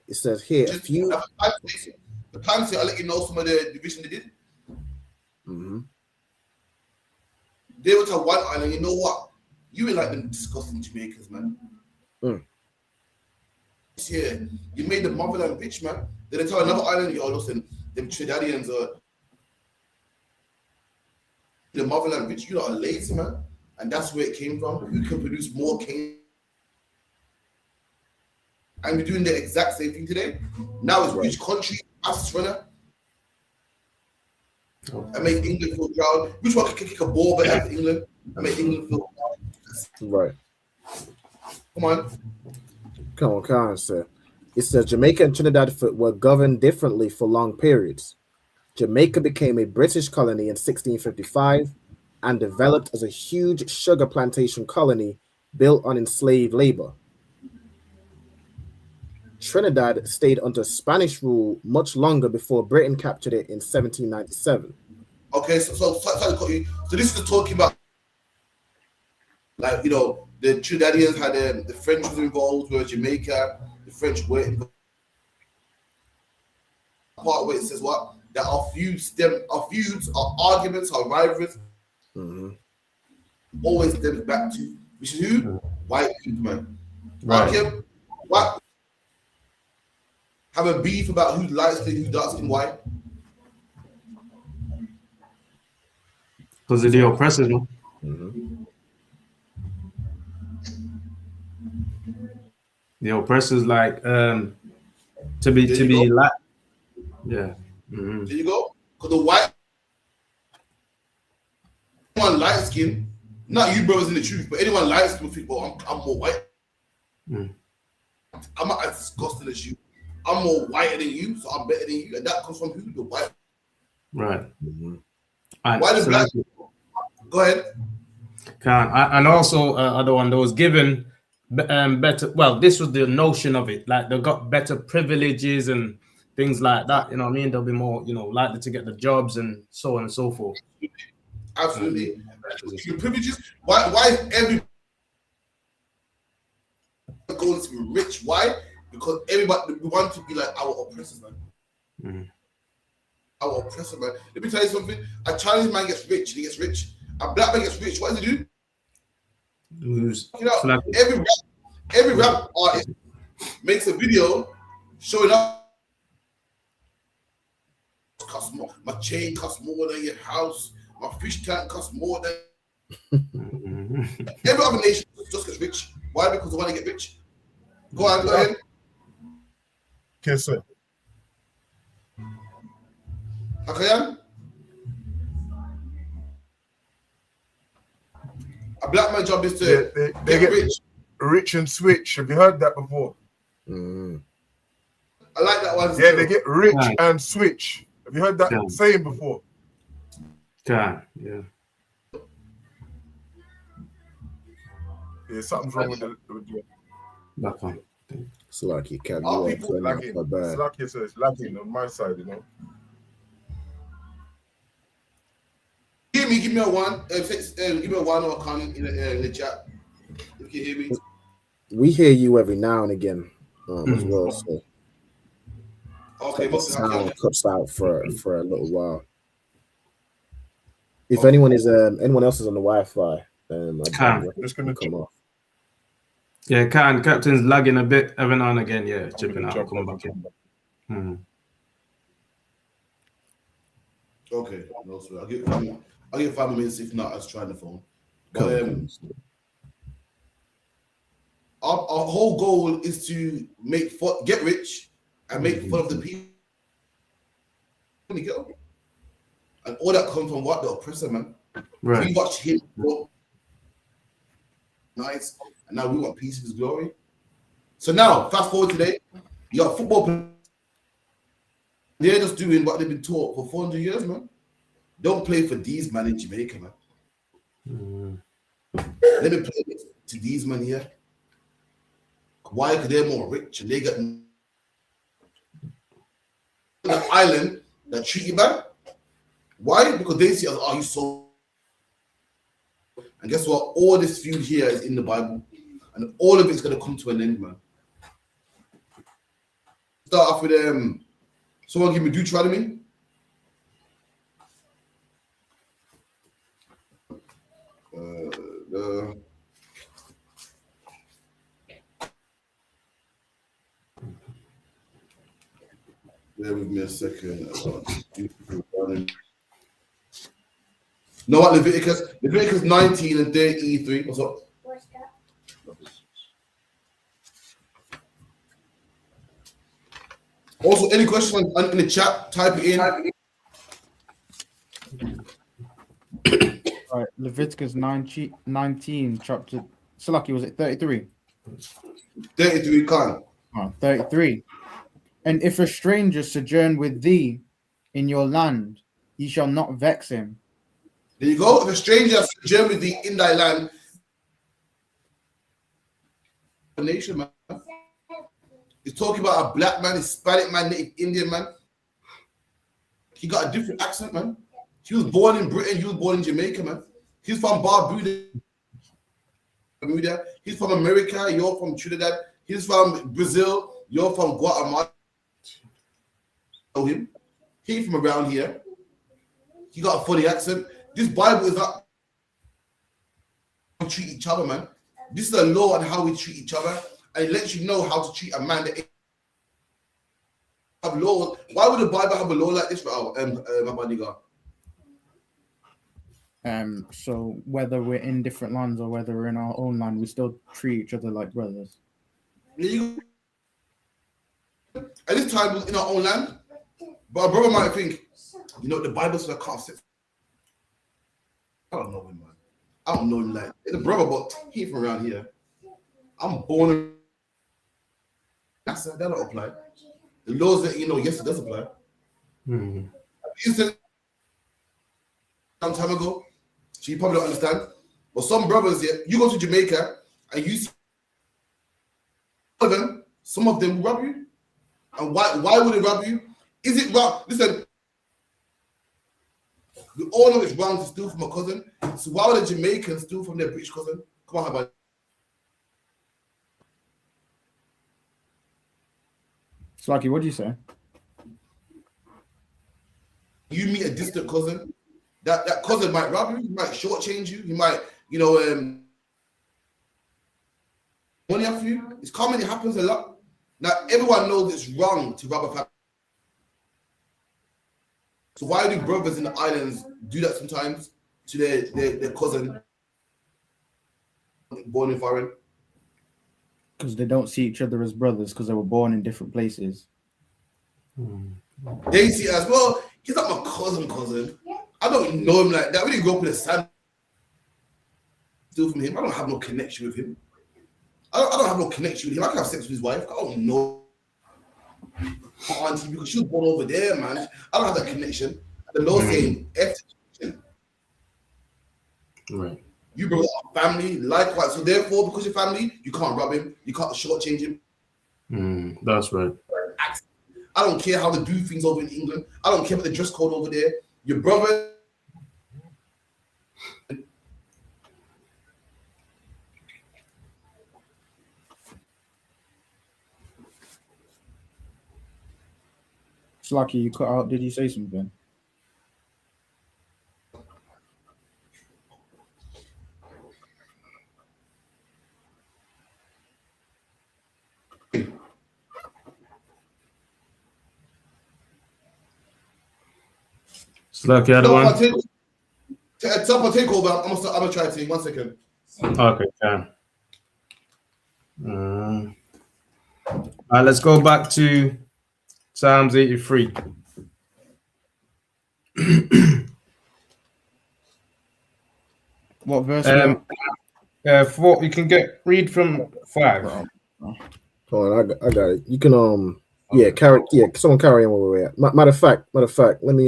It says here, the Pansy, I'll let you know some of the division they did. They went to one island. You know what? You ain't like them disgusting Jamaicans, man. Yeah, you made the motherland rich, man. Then they tell another island, listen, them Trinidadians are the motherland rich. You lot are lazy, man. And that's where it came from. Who can produce more cane? And we're doing the exact same thing today. Now it's which country, us runner, and make England feel proud. Which one can kick a ball better for England and make England feel proud? Right. Come on. Come on, sir. It says Jamaica and Trinidad were governed differently for long periods. Jamaica became a British colony in 1655 and developed as a huge sugar plantation colony built on enslaved labor. Trinidad stayed under Spanish rule much longer before Britain captured it in 1797. Okay, so this is talking about, like, you know, the Trinidadians had the French was involved, whereas Jamaica, the French were involved. Part where it says what? That our feuds, our arguments, our rivalries, always stems back to, which is who? White people, man. Right. Okay, what? Have a beef about who's light skin, who's dark skin, white. Because of the oppressors, no? The oppressors, like, to be like, yeah. There you go. Because the white anyone light skin, not you brothers in the truth, but anyone light skin will think, oh, I'm more white. I'm not as disgusting as you. I'm more whiter than you, so I'm better than you. And that comes from who? The white. Right. Why the black people? Go ahead. And also other one that was given better, well, this was the notion of it, like they got better privileges and things like that, you know what I mean? They'll be more, you know, likely to get the jobs and so on and so forth. Absolutely. The privileges. Why every going to be rich? Why? Because everybody, we want to be like our oppressors, man. Our oppressor, man. Let me tell you something. A Chinese man gets rich, he gets rich. A black man gets rich. What does he do? You know, every rap artist makes a video showing up. Costs more. My chain costs more than your house. My fish tank costs more than. Every other nation just gets rich. Why? Because they want to get rich. Go ahead. Yes, sir. Akayan? A black man's job is to they get rich and switch. Have you heard that before? I like that one. Yeah, they get rich and switch. Have you heard that saying before? Yeah. Yeah, something's wrong with the back on. It's like you can It's lagging on my side, you know. Give me a one. Give me a one or a comment in the chat. If you hear me. We hear you every now and again as well. So okay, the sound cuts out for a little while. If anyone else is on the Wi-Fi, I'm just gonna come off. Yeah, Captain's lagging a bit every now and again. Yeah, chipping out, coming back in. Okay, no, sir. I'll give 5 minutes. If not, I was trying the phone. But our whole goal is to get rich and make fun of the people. And all that comes from what? The oppressor, man. Right. We watch him grow nice, and now we want peace of his glory. So now, fast forward today, you got football players. They're just doing what they've been taught for 400 years, man. Don't play for these man in Jamaica, man. Let me play to these men here. Why? Because they're more rich and they get an island that treat you bad. Why? Because they see us, you so. And guess what? All this feud here is in the Bible, and all of it's gonna come to an end, man. Start off with someone give me Deuteronomy. Bear with me a second. No, what? Leviticus 19 and 33. What's up? What's that? Also, any questions in the chat, type it in. All right, Leviticus 19, chapter. Salaki, was it 33? 33 can't. 33. And if a stranger sojourn with thee in your land, ye shall not vex him. There you go. If a stranger sojourn with thee in thy land, a nation, man. He's talking about a black man, Hispanic man, Native Indian man. He got a different accent, man. He was born in Britain. He was born in Jamaica, man. He's from Barbuda. He's from America. You're from Trinidad. He's from Brazil. You're from Guatemala. Know him. He's from around here. He got a funny accent. This Bible is not how we treat each other, man. This is a law on how we treat each other, and it lets you know how to treat a man that have laws. Why would the Bible have a law like this for my bodyguard? So whether we're in different lands or whether we're in our own land, we still treat each other like brothers. At this time, we was in our own land, but a brother might think, you know, the Bible says I can't sit. I don't know him, man. I don't know him like it's a brother, but he ain't from around here. I'm born. That don't apply. The laws that you know, yes, it does apply. Instant some time ago, so you probably don't understand. But some brothers here, you go to Jamaica and you see them, some of them will rob you. And why would they rob you? Is it wrong? Listen, we all know it's wrong to steal from a cousin. So why would a Jamaican steal from their British cousin? Come on, how about Slaki, what do you say? You meet a distant cousin, that cousin might rob you, he might shortchange you, he might, money off you. It's common, it happens a lot. Now, everyone knows it's wrong to rob a family. So why do brothers in the islands do that sometimes to their cousin born in foreign? Because they don't see each other as brothers because they were born in different places. They see it as, well, he's not my cousin. I don't know him like that. We didn't grow up in the sand. Steal from him. I don't have no connection with him. I don't have no connection with him. I can have sex with his wife. I don't know my auntie because she was born over there, man. I don't have that connection. The law saying right. You brought up family, likewise. So therefore, because you're family, you can't rob him. You can't shortchange him. That's right. I don't care how they do things over in England. I don't care about the dress code over there. Your brother. Slaki, you cut out. Did you say something? Slaki, other one. Top of takeover. I'm gonna try to 1 second. Okay, fine. All right, let's go back to Psalms 83. What verse? 4. You can read from 5. Hold on, I got it. You can someone carry on where we're at. Matter of fact, let me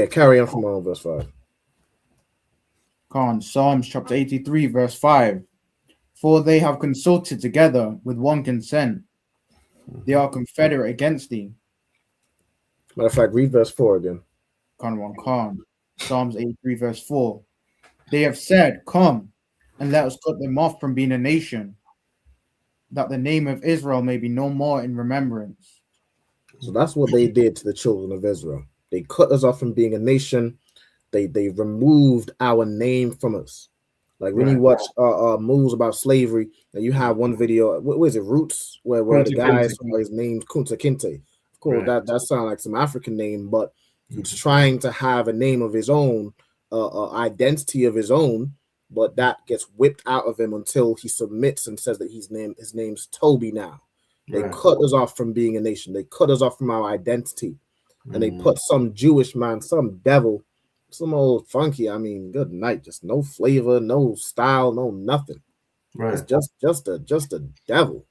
carry on from verse 5. Psalms chapter 83, verse 5. For they have consulted together with one consent. They are confederate against thee. Matter of fact, read verse 4 again. Psalms 83, verse 4. They have said, come, and let us cut them off from being a nation, that the name of Israel may be no more in remembrance. So that's what they did to the children of Israel. They cut us off from being a nation. They removed our name from us. Like when you watch movies about slavery, and you have one video, what is it, Roots, where the guy is named Kunta Kinte. Of course, that sounds like some African name, but he's trying to have a name of his own, identity of his own, but that gets whipped out of him until he submits and says that his name's Toby now. They cut us off from being a nation. They cut us off from our identity. and they put some Jewish man, some devil, some old funky. I mean, good night, just no flavor, no style, no nothing. Right. It's just a devil.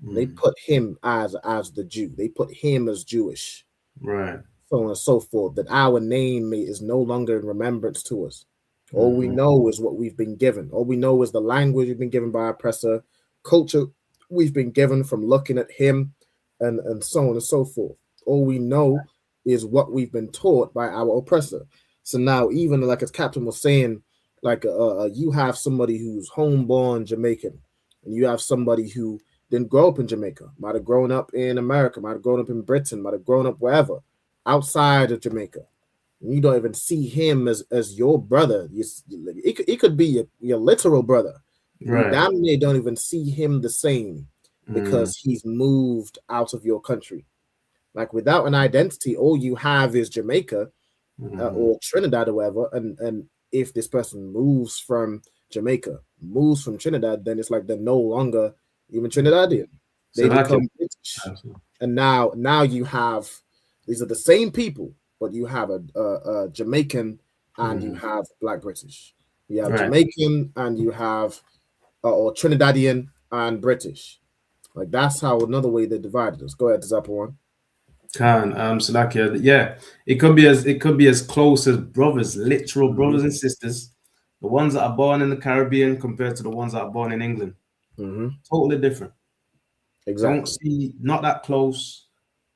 They put him as the Jew. They put him as Jewish. Right. So on and so forth. That our name is no longer in remembrance to us. All we know is what we've been given. All we know is the language we've been given by our oppressor, culture we've been given from looking at him, and so on and so forth. All we know is what we've been taught by our oppressor. So now, even like as Captain was saying, like you have somebody who's homeborn Jamaican, and you have somebody who didn't grow up in Jamaica, might have grown up in America, might have grown up in Britain, might have grown up wherever, outside of Jamaica. And you don't even see him as your brother. It could be your literal brother. Right. You damn near don't even see him the same because he's moved out of your country. Like without an identity, all you have is Jamaica or Trinidad or whatever. And if this person moves from Jamaica, moves from Trinidad, then it's like they're no longer even Trinidadian. They become British. And now you have, these are the same people, but you have a Jamaican and you have Black British. You have Jamaican and you have or Trinidadian and British. Like that's how another way they divided us. Go ahead, Zapawan. Salakia, yeah, it could be as close as brothers, literal brothers and sisters. The ones that are born in the Caribbean compared to the ones that are born in England, totally different. Exactly. Don't see not that close,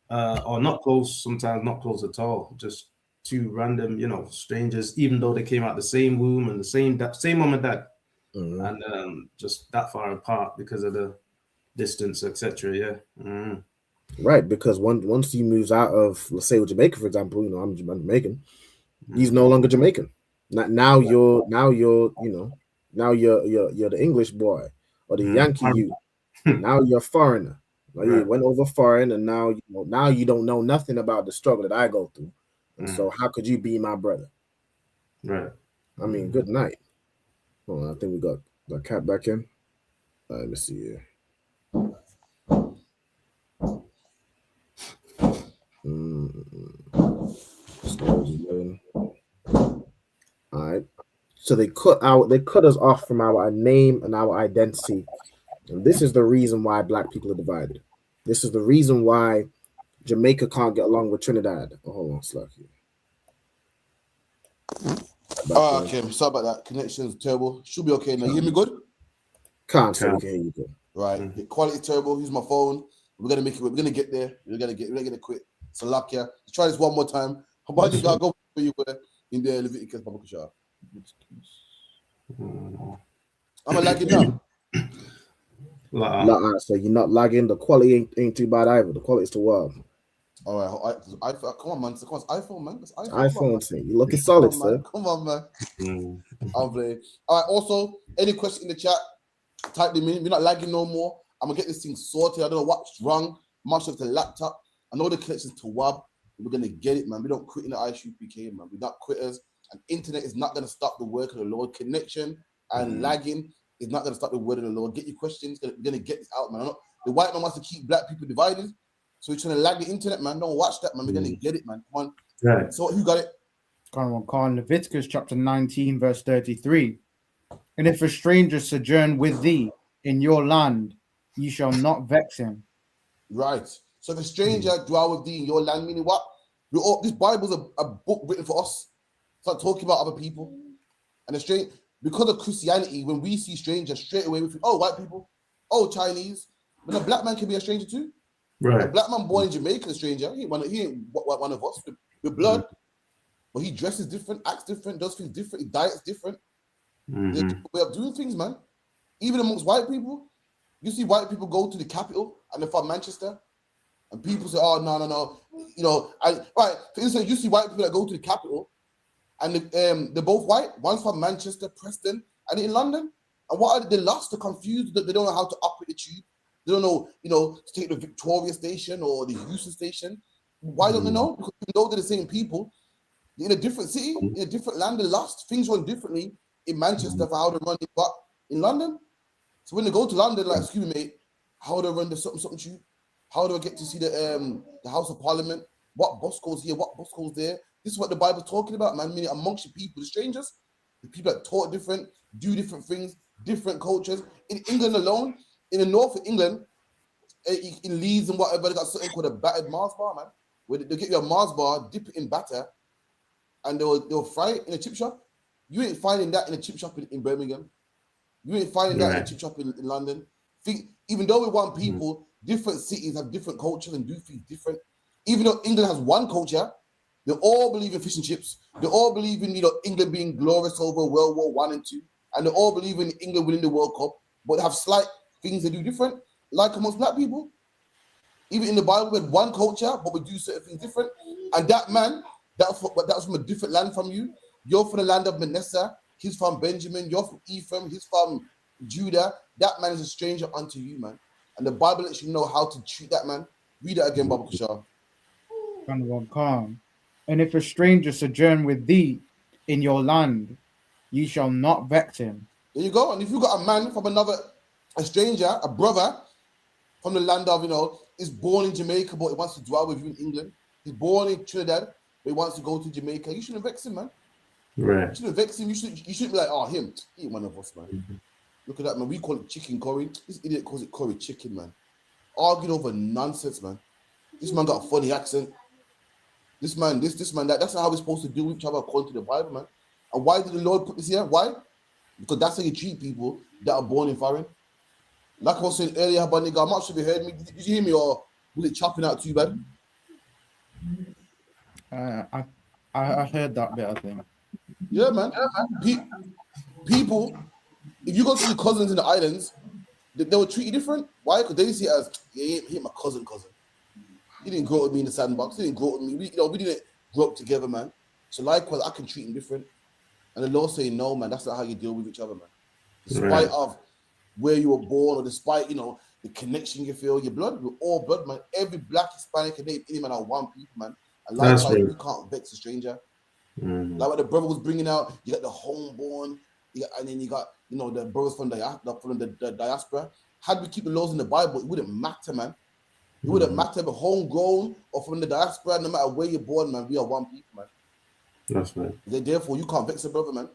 or not close. Sometimes not close at all. Just two random, strangers, even though they came out the same womb and the same mom and dad, and just that far apart because of the distance, etc. Yeah. Right, because once he moves out of, let's say, with Jamaica, for example, I'm Jamaican. He's no longer Jamaican. Now you're the English boy or the Yankee youth. Now you're a foreigner. Like you went over foreign, and now you don't know nothing about the struggle that I go through. And so how could you be my brother? Right. I mean, good night. Hold on, I think we got the Cap back in. Let me see here. All right. So they cut us off from our name and our identity. And this is the reason why Black people are divided. This is the reason why Jamaica can't get along with Trinidad. Oh, hold on, slack here. Okay, sorry about that. Connection's terrible. Should be okay now. You hear me good? Can't say we can hear you good. Right. The quality terrible. Here's my phone. We're gonna make it. We're gonna get there. We're gonna get it quick. Salakia. Let's try this one more time. How about you gotta go where you were in the Leviticus Babakasha? I'm gonna lag it now. So you're not lagging. The quality ain't too bad either. The quality is too wild. All right, come on, man. Come on, it's iPhone, man. It's iPhone thing. You're looking solid, sir. Come on, man. I'm playing. All right. Also, any question in the chat? Type them in. We're not lagging no more. I'm gonna get this thing sorted. I don't know what's wrong. Much of the laptop. I know the connection's to WAB. We're gonna get it, man. We don't quit in the ISUPK, man. We're not quitters. And internet is not gonna stop the work of the Lord. Connection and lagging is not gonna stop the word of the Lord. Get your questions. We're gonna get this out, man. The white man wants to keep Black people divided, so we're trying to lag the internet, man. Don't watch that, man. We're gonna get it, man. Come on. Right. So who got it? Leviticus chapter 19, verse 33. And if a stranger sojourn with thee in your land, ye shall not vex him. Right. So if a stranger dwell with thee in your land, meaning what? This Bible's a book written for us. It's not talking about other people. And a stranger, because of Christianity, when we see strangers, straight away we think, oh, white people, oh, Chinese. But a Black man can be a stranger too. Right. A Black man born in Jamaica, a stranger. He ain't one of us with blood. But he dresses different, acts different, does things different, he diets different. There's a way of doing things, man. Even amongst white people, you see white people go to the capital and they're from Manchester, and people say, "Oh, no." Right. For instance, you see white people that go to the capital, and they're both white. One's from Manchester, Preston, and in London. And what are they lost? They're confused. They don't know how to operate the tube. They don't know, to take the Victoria station or the Euston station. Why don't they know? Because even though they're the same people, they're in a different city, in a different land. They're lost. Things run differently in Manchester for how they run it, but in London. So when they go to London, like, excuse me, mate, how do I run the something tube? How do I get to see the House of Parliament? what Bosco's here, what Bosco's there. This is what the Bible's talking about, man. Meaning amongst the people, the strangers, the people that talk different, do different things, different cultures. In England alone, in the north of England, in Leeds and whatever, they got something called a battered Mars bar, man. Where they get you a Mars bar, dip it in batter, and they'll fry it in a chip shop. You ain't finding that in a chip shop in Birmingham. You ain't finding that in a chip shop in London. Even though we're one people, different cities have different cultures and do things different. Even though England has one culture, they all believe in fish and chips. They all believe in England being glorious over World War I and II, and they all believe in England winning the World Cup. But they have slight things they do different, like amongst black people. Even in the Bible, we had one culture, but we do certain things different. And that man, that was from a different land from you. You're from the land of Manasseh. He's from Benjamin. You're from Ephraim. He's from Judah. That man is a stranger unto you, man. And the Bible lets you know how to treat that man. Read that again, Baba Kushar. And if a stranger sojourn with thee in your land, ye shall not vex him. There you go. And if you got a man from a stranger, a brother from the land of, is born in Jamaica, but he wants to dwell with you in England. He's born in Trinidad, but he wants to go to Jamaica. You shouldn't vex him, man. Right. You shouldn't vex him. You shouldn't be like, oh, him. He ain't one of us, man. Mm-hmm. Look at that, man. We call it chicken curry. This idiot calls it curry chicken, man. Arguing over nonsense, man. This man got a funny accent. This man, that. That's not how we're supposed to deal with each other according to the Bible, man. And why did the Lord put this here? Why? Because that's how you treat people that are born in foreign. Like I was saying earlier, Habaniga, I'm not sure if you heard me. Did you hear me, or was it chopping out too bad? I heard that bit, I think. Yeah, man. People, if you go to your cousins in the islands, they will treat you different. Why? Because they see it as, he ain't my cousin. He didn't grow up with me in the sandbox. He didn't grow up with me. We didn't grow up together, man. So likewise, I can treat him different. And the Lord saying, no, man, that's not how you deal with each other, man. Despite of where you were born, or despite, the connection you feel, your blood, we're all blood, man. Every black, Hispanic, and any man are one people, man. And likewise, you can't vex a stranger. Like what the brother was bringing out, you got the homeborn, and then you got, the brothers from the diaspora. Had we keep the laws in the Bible, it wouldn't matter, man. It wouldn't matter if homegrown or from the diaspora, no matter where you're born, man. We are one people, man. That's right. Therefore, you can't vex a brother, man.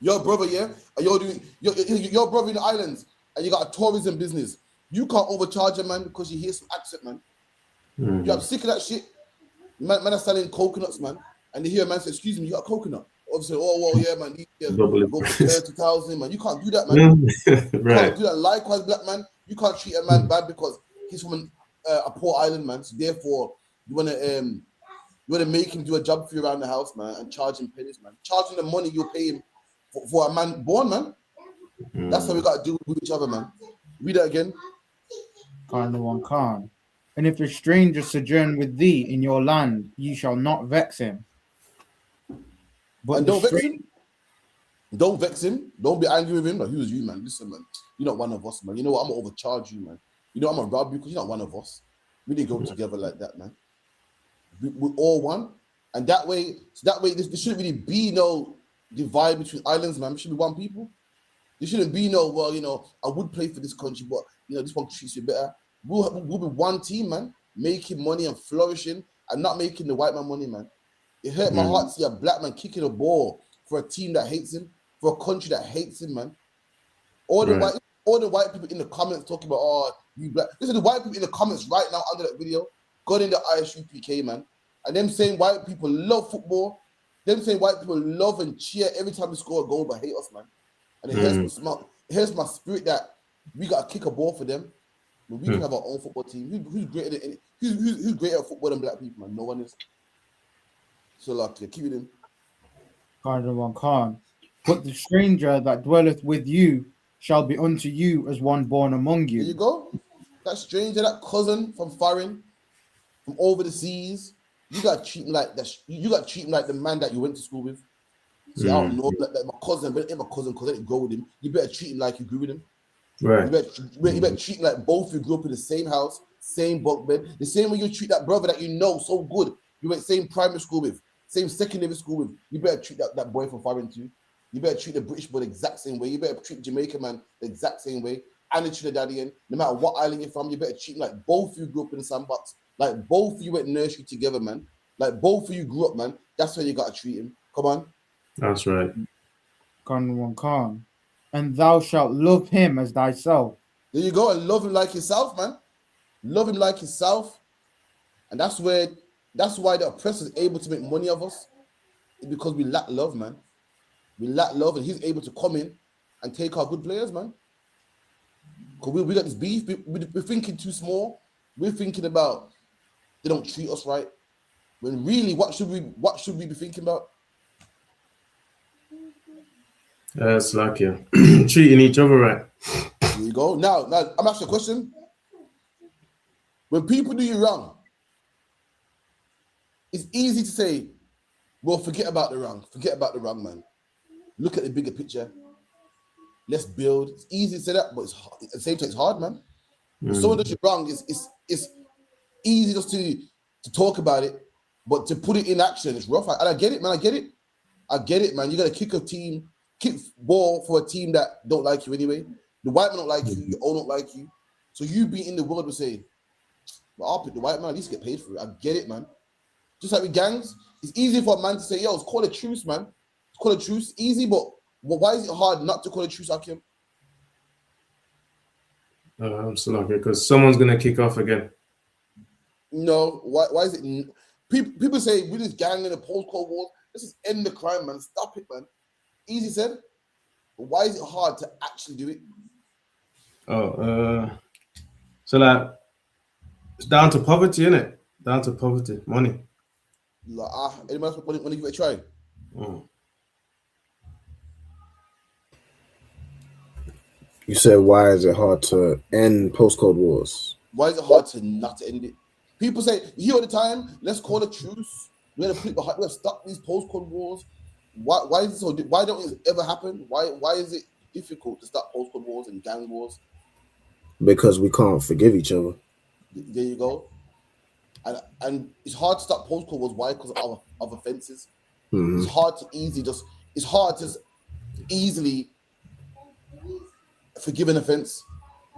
Your brother, yeah, and you're doing your brother in the islands, and you got a tourism business. You can't overcharge a man because you hear some accent, man. You're sick of that shit. Man are selling coconuts, man, and they hear a man say, "Excuse me, you got a coconut." Obviously, oh well, yeah, man. Go for 30,000, man. You can't do that, man. You can't do that. Likewise, black man, you can't treat a man bad because he's from a poor island, man. So therefore, you wanna make him do a job for you around the house, man, and charge him pennies, man. Charging the money you'll pay him for a man born, man. That's how we got to deal with each other, man. Read that again. And if a stranger sojourn with thee in your land, ye shall not vex him. But don't vex him. Don't vex him. Don't be angry with him. Like, who is you, man? Listen, man. You're not one of us, man. You know what? I'm going to overcharge you, man. You know I'm going to rob you because you're not one of us. We didn't go together like that, man. We're all one. And that way, there shouldn't really be no divide between islands, man. We should be one people. There shouldn't be no, well, I would play for this country, but, this one treats you better. We'll be one team, man, making money and flourishing and not making the white man money, man. It hurt my heart to see a black man kicking a ball for a team that hates him, for a country that hates him, man. All the white people in the comments talking about, oh, you black. Listen to the white people in the comments right now under that video. Got in the ISUPK, man. And them saying white people love football. Them saying white people love and cheer every time we score a goal, but hate us, man. And it hurts my spirit that we got to kick a ball for them. But we can have our own football team. Who's greater than who's greater at football than black people, man? No one is. So like, keep it in. But the stranger that dwelleth with you shall be unto you as one born among you. There you go. That stranger, that cousin from foreign, from over the seas, you got to treat him like that. You got to treat him like the man that you went to school with. See, I don't know, like my cousin, but ain't my cousin because I didn't grow with him. You better treat him like you grew with him. Right. You better treat him like both of you grew up in the same house, same bunk bed. The same way you treat that brother that you know so good, you went same primary school with, same secondary school with. You better treat that boy from foreign too. You better treat the British boy the exact same way. You better treat Jamaica man the exact same way. And the Trinidadian, no matter what island you're from, you better treat him like both of you grew up in the sandbox. Like both of you went nursery together, man. Like both of you grew up, man. That's how you gotta treat him. Come on. That's right. Khan. And thou shalt love him as thyself. There you go, and love him like yourself, man. Love him like yourself. And that's why the oppressor is able to make money of us. It's because we lack love, man. We lack love, and he's able to come in and take our good players, man. Because we got this beef. We're thinking too small. We're thinking about they don't treat us right. When really, what should we be thinking about? That's like treating each other right. There you go. Now I'm asking a question. When people do you wrong, it's easy to say, well, forget about the wrong. Forget about the wrong, man. Look at the bigger picture. Let's build. It's easy to say that, but it's hard. At the same time, it's hard, man. If someone does you wrong, it's easy just to talk about it, but to put it in action, it's rough. And I get it, man. I get it, man. You got to kick ball for a team that don't like you anyway. The white man don't like you. Your own don't like you. So you be in the world will say, well, I'll pick the white man. At least get paid for it. I get it, man. Just like with gangs, it's easy for a man to say, yo, let's call a truce, man. Let's call a truce. Easy, but why is it hard not to call a truce, Akim? I'm so lucky because someone's gonna kick off again. No, why is it? People say with this gang in the post-Cold War, let's just end the crime, man. Stop it, man. Easy said. But why is it hard to actually do it? So like it's down to poverty, isn't it? Down to poverty, money. Like, anyone else want to give it a try? You said, why is it hard to end post-Cold Wars? Why is it hard to not end it? People say, you hear all the time, let's call a truce. We're gonna stop these post-Cold Wars. Why is it so? Why don't it ever happen? Why is it difficult to stop post-Cold Wars and gang wars? Because we can't forgive each other. There you go. And it's hard to stop post-Cold Wars. Why? Because of offenses. Mm-hmm. It's hard to easily forgive an offense.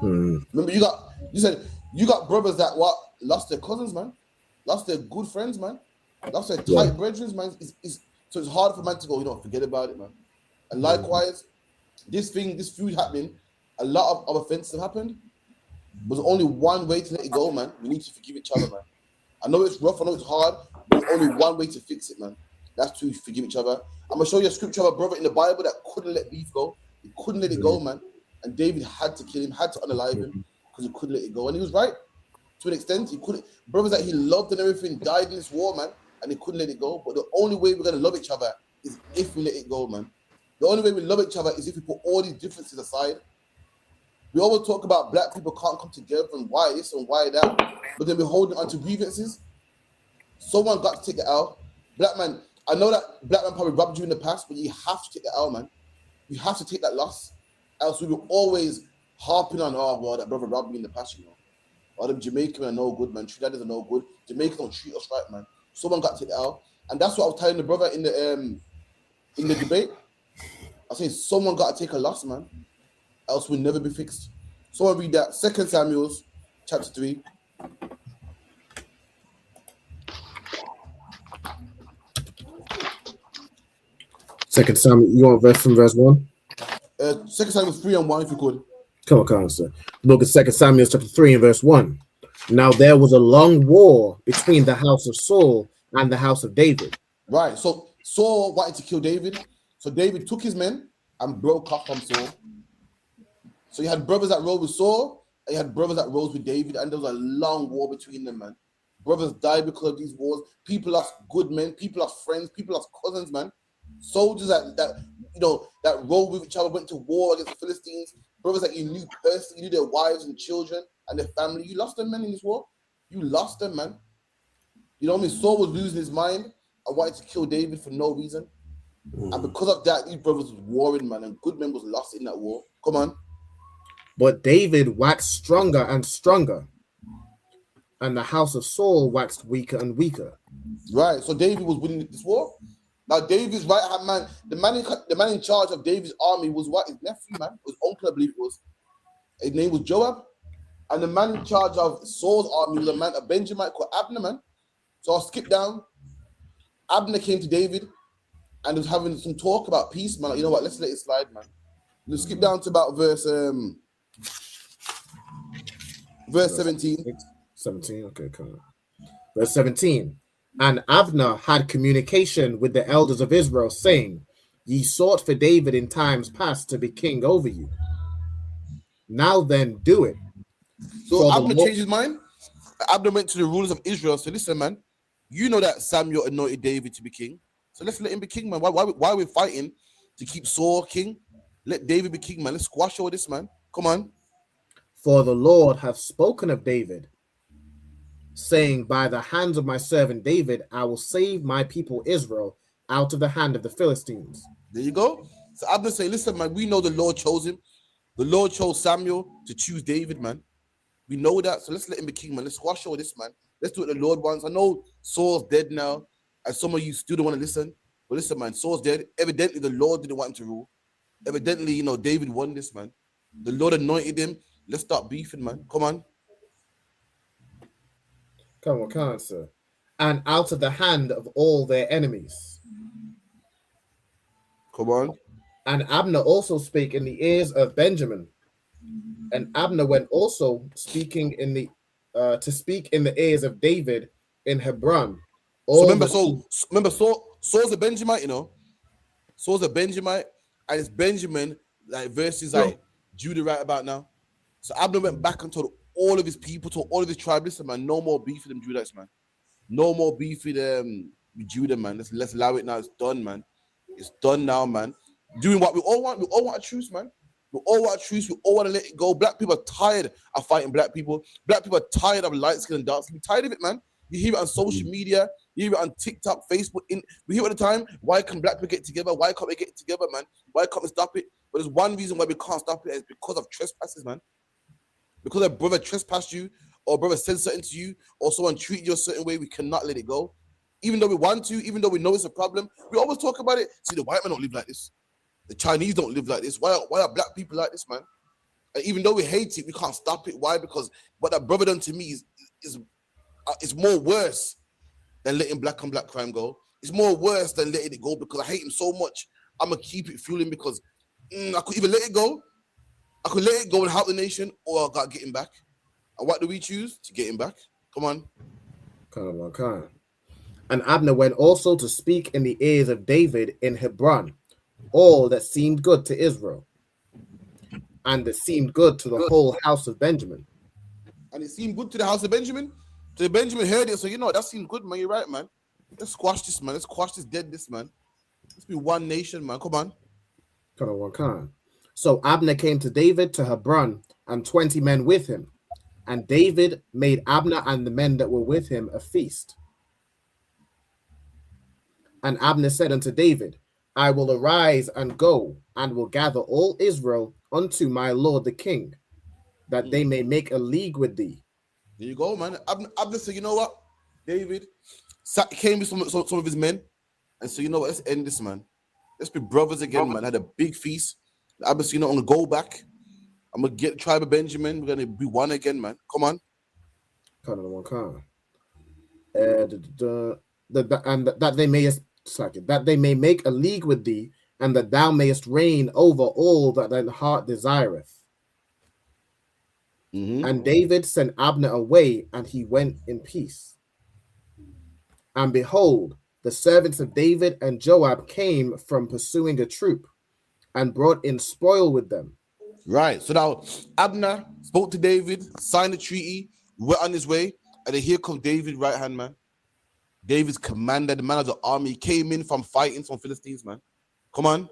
Remember, you said you got brothers that lost their cousins, man, lost their good friends, man, lost their tight brethren, man. So it's hard for man to go, forget about it, man. And likewise, this feud happening, a lot of offenses have happened. There's only one way to let it go, man. We need to forgive each other, man. I know it's rough, I know it's hard, but there's only one way to fix it, man. That's to forgive each other. I'm gonna show you a scripture of a brother in the Bible that couldn't let beef go. He couldn't let it go, man. And David had to kill him, had to unalive him because he couldn't let it go. And he was right to an extent. He couldn't. Brothers that he loved and everything died in this war, man, and he couldn't let it go. But the only way we're gonna love each other is if we let it go, man. The only way we love each other is if we put all these differences aside. We always talk about black people can't come together and why this and why that, but then we're holding on to grievances. Someone got to take it out. Black man, I know that black man probably robbed you in the past, but you have to take it out, man. You have to take that loss. Else we will always harping on, that brother robbed me in the past, Or them Jamaican are no good, man. Trinidadians are no good. Jamaicans don't treat us right, man. Someone got to take it out. And that's what I was telling the brother in the debate. I say someone got to take a loss, man. Else we'll never be fixed. Someone read that. 2 Samuel, chapter 3. Second Samuel, you want verse from verse 1? 2 Samuel 3 and 1, if you could. Come on, sir. Look at 2 Samuel chapter 3 and verse 1. Now there was a long war between the house of Saul and the house of David. Right. So Saul wanted to kill David. So David took his men and broke off from Saul. So you had brothers that rode with Saul, and you had brothers that rode with David, and there was a long war between them, man. Brothers died because of these wars. People lost good men. People lost friends. People lost cousins, man. Soldiers that rode with each other, went to war against the Philistines. Brothers that you knew personally, you knew their wives and children and their family. You lost them, man, in this war. You lost them, man. You know what I mean? Saul was losing his mind and wanted to kill David for no reason. And because of that, these brothers was warring, man, and good men was lost in that war. Come on. But David waxed stronger and stronger, and the house of Saul waxed weaker and weaker. Right. So David was winning this war. Now David's right hand man, the man in charge of David's army was what? His nephew, man, his uncle, I believe it was. His name was Joab, and the man in charge of Saul's army was a Benjaminite called Abner, man. So I'll skip down. Abner came to David and was having some talk about peace, man. Like, you know what? Let's let it slide, man. Let's skip down to about verse 17. 17, okay, come on. Verse 17. And Abner had communication with the elders of Israel, saying, Ye sought for David in times past to be king over you. Now then, do it. So Abner changed his mind. Abner went to the rulers of Israel. So listen, man, you know that Samuel anointed David to be king. So let's let him be king, man. Why are we fighting to keep Saul king? Let David be king, man. Let's squash all this, man. Come on. For the Lord hath spoken of David, saying, By the hands of my servant David, I will save my people Israel out of the hand of the Philistines. There you go. So Abner say, listen, man, we know the Lord chose him. The Lord chose Samuel to choose David, man. We know that. So let's let him be king, man. Let's squash all this, man. Let's do what the Lord wants. I know Saul's dead now, and some of you still don't want to listen. But listen, man, Saul's dead. Evidently, the Lord didn't want him to rule. Evidently, you know, David won this, man. The Lord anointed him. Let's start beefing, man. Come on. Come on, sir. And out of the hand of all their enemies. Come on. And Abner also spake in the ears of Benjamin. And Abner went also speaking in the to speak in the ears of David in Hebron. So remember Saul's a Benjamite, you know. Saul's a Benjamite, and it's Benjamin like versus like Judah right about now. So Abner went back and told all of his people, told all of his tribe, listen, man, no more beef with them Judites, man. No more beef with Judah, man. Let's allow it now. It's done, man. It's done now, man. Doing what we all want. We all want a truce, man. We all want a truce. We all want to let it go. Black people are tired of fighting black people. Black people are tired of light skin and dark skin. We're tired of it, man. You hear it on social media. You hear it on TikTok, Facebook. We hear it all the time. Why can black people get together? Why can't we get together, man? Why can't we stop it? But there's one reason why we can't stop it. Is because of trespasses, man. Because a brother trespassed you, or a brother said something to you, or someone treated you a certain way, we cannot let it go. Even though we want to, even though we know it's a problem, we always talk about it. See, the white men don't live like this. The Chinese don't live like this. Why are black people like this, man? And even though we hate it, we can't stop it. Why? Because what that brother done to me is more worse than letting black on black crime go. It's more worse than letting it go because I hate him so much. I'm going to keep it fueling because I could either let it go, I could let it go and help the nation, or I got to get him back. And what do we choose? To get him back. Come on. Come on. And Abner went also to speak in the ears of David in Hebron, all that seemed good to Israel, and that seemed good to the whole house of Benjamin. And it seemed good to the house of Benjamin. So Benjamin heard it, so you know, that seemed good, man. You're right, man. Let's squash this, man. Let's squash this deadness, man. Let's be one nation, man. Come on. Come on. So Abner came to David to Hebron, and 20 men with him. And David made Abner and the men that were with him a feast. And Abner said unto David, I will arise and go, and will gather all Israel unto my lord the king, that they may make a league with thee. There you go, man. Abner said, you know what? David came with some of his men, and so, you know what? Let's end this, man. Let's be brothers again, man. Had a big feast. Abner said, you know, I'm going to go back. I'm going to get the tribe of Benjamin. We're going to be one again, man. Come on. That they may make a league with thee, and that thou mayest reign over all that thine heart desireth. And David sent Abner away, and he went in peace. And behold, the servants of David and Joab came from pursuing a troop, and brought in spoil with them. Right. So now Abner spoke to David, signed the treaty, went on his way, and then here comes David, right hand man. David's commander, the man of the army, came in from fighting some Philistines, man. Come on.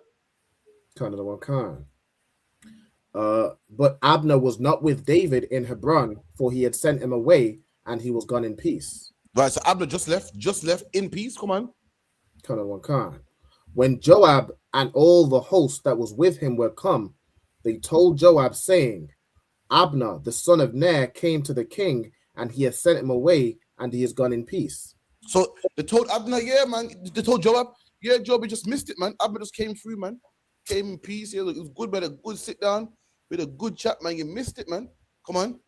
But Abner was not with David in Hebron, for he had sent him away, and he was gone in peace. Right, so Abner just left in peace. Come on. When Joab and all the host that was with him were come, they told Joab, saying, Abner, the son of Ner, came to the king, and he has sent him away, and he is gone in peace. So they told Abner, yeah, man. They told Joab, yeah, Joab, we just missed it, man. Abner just came through, man. Came in peace. Yeah, look, it was good, man. A good sit down. With a good chat, man. You missed it, man. Come on.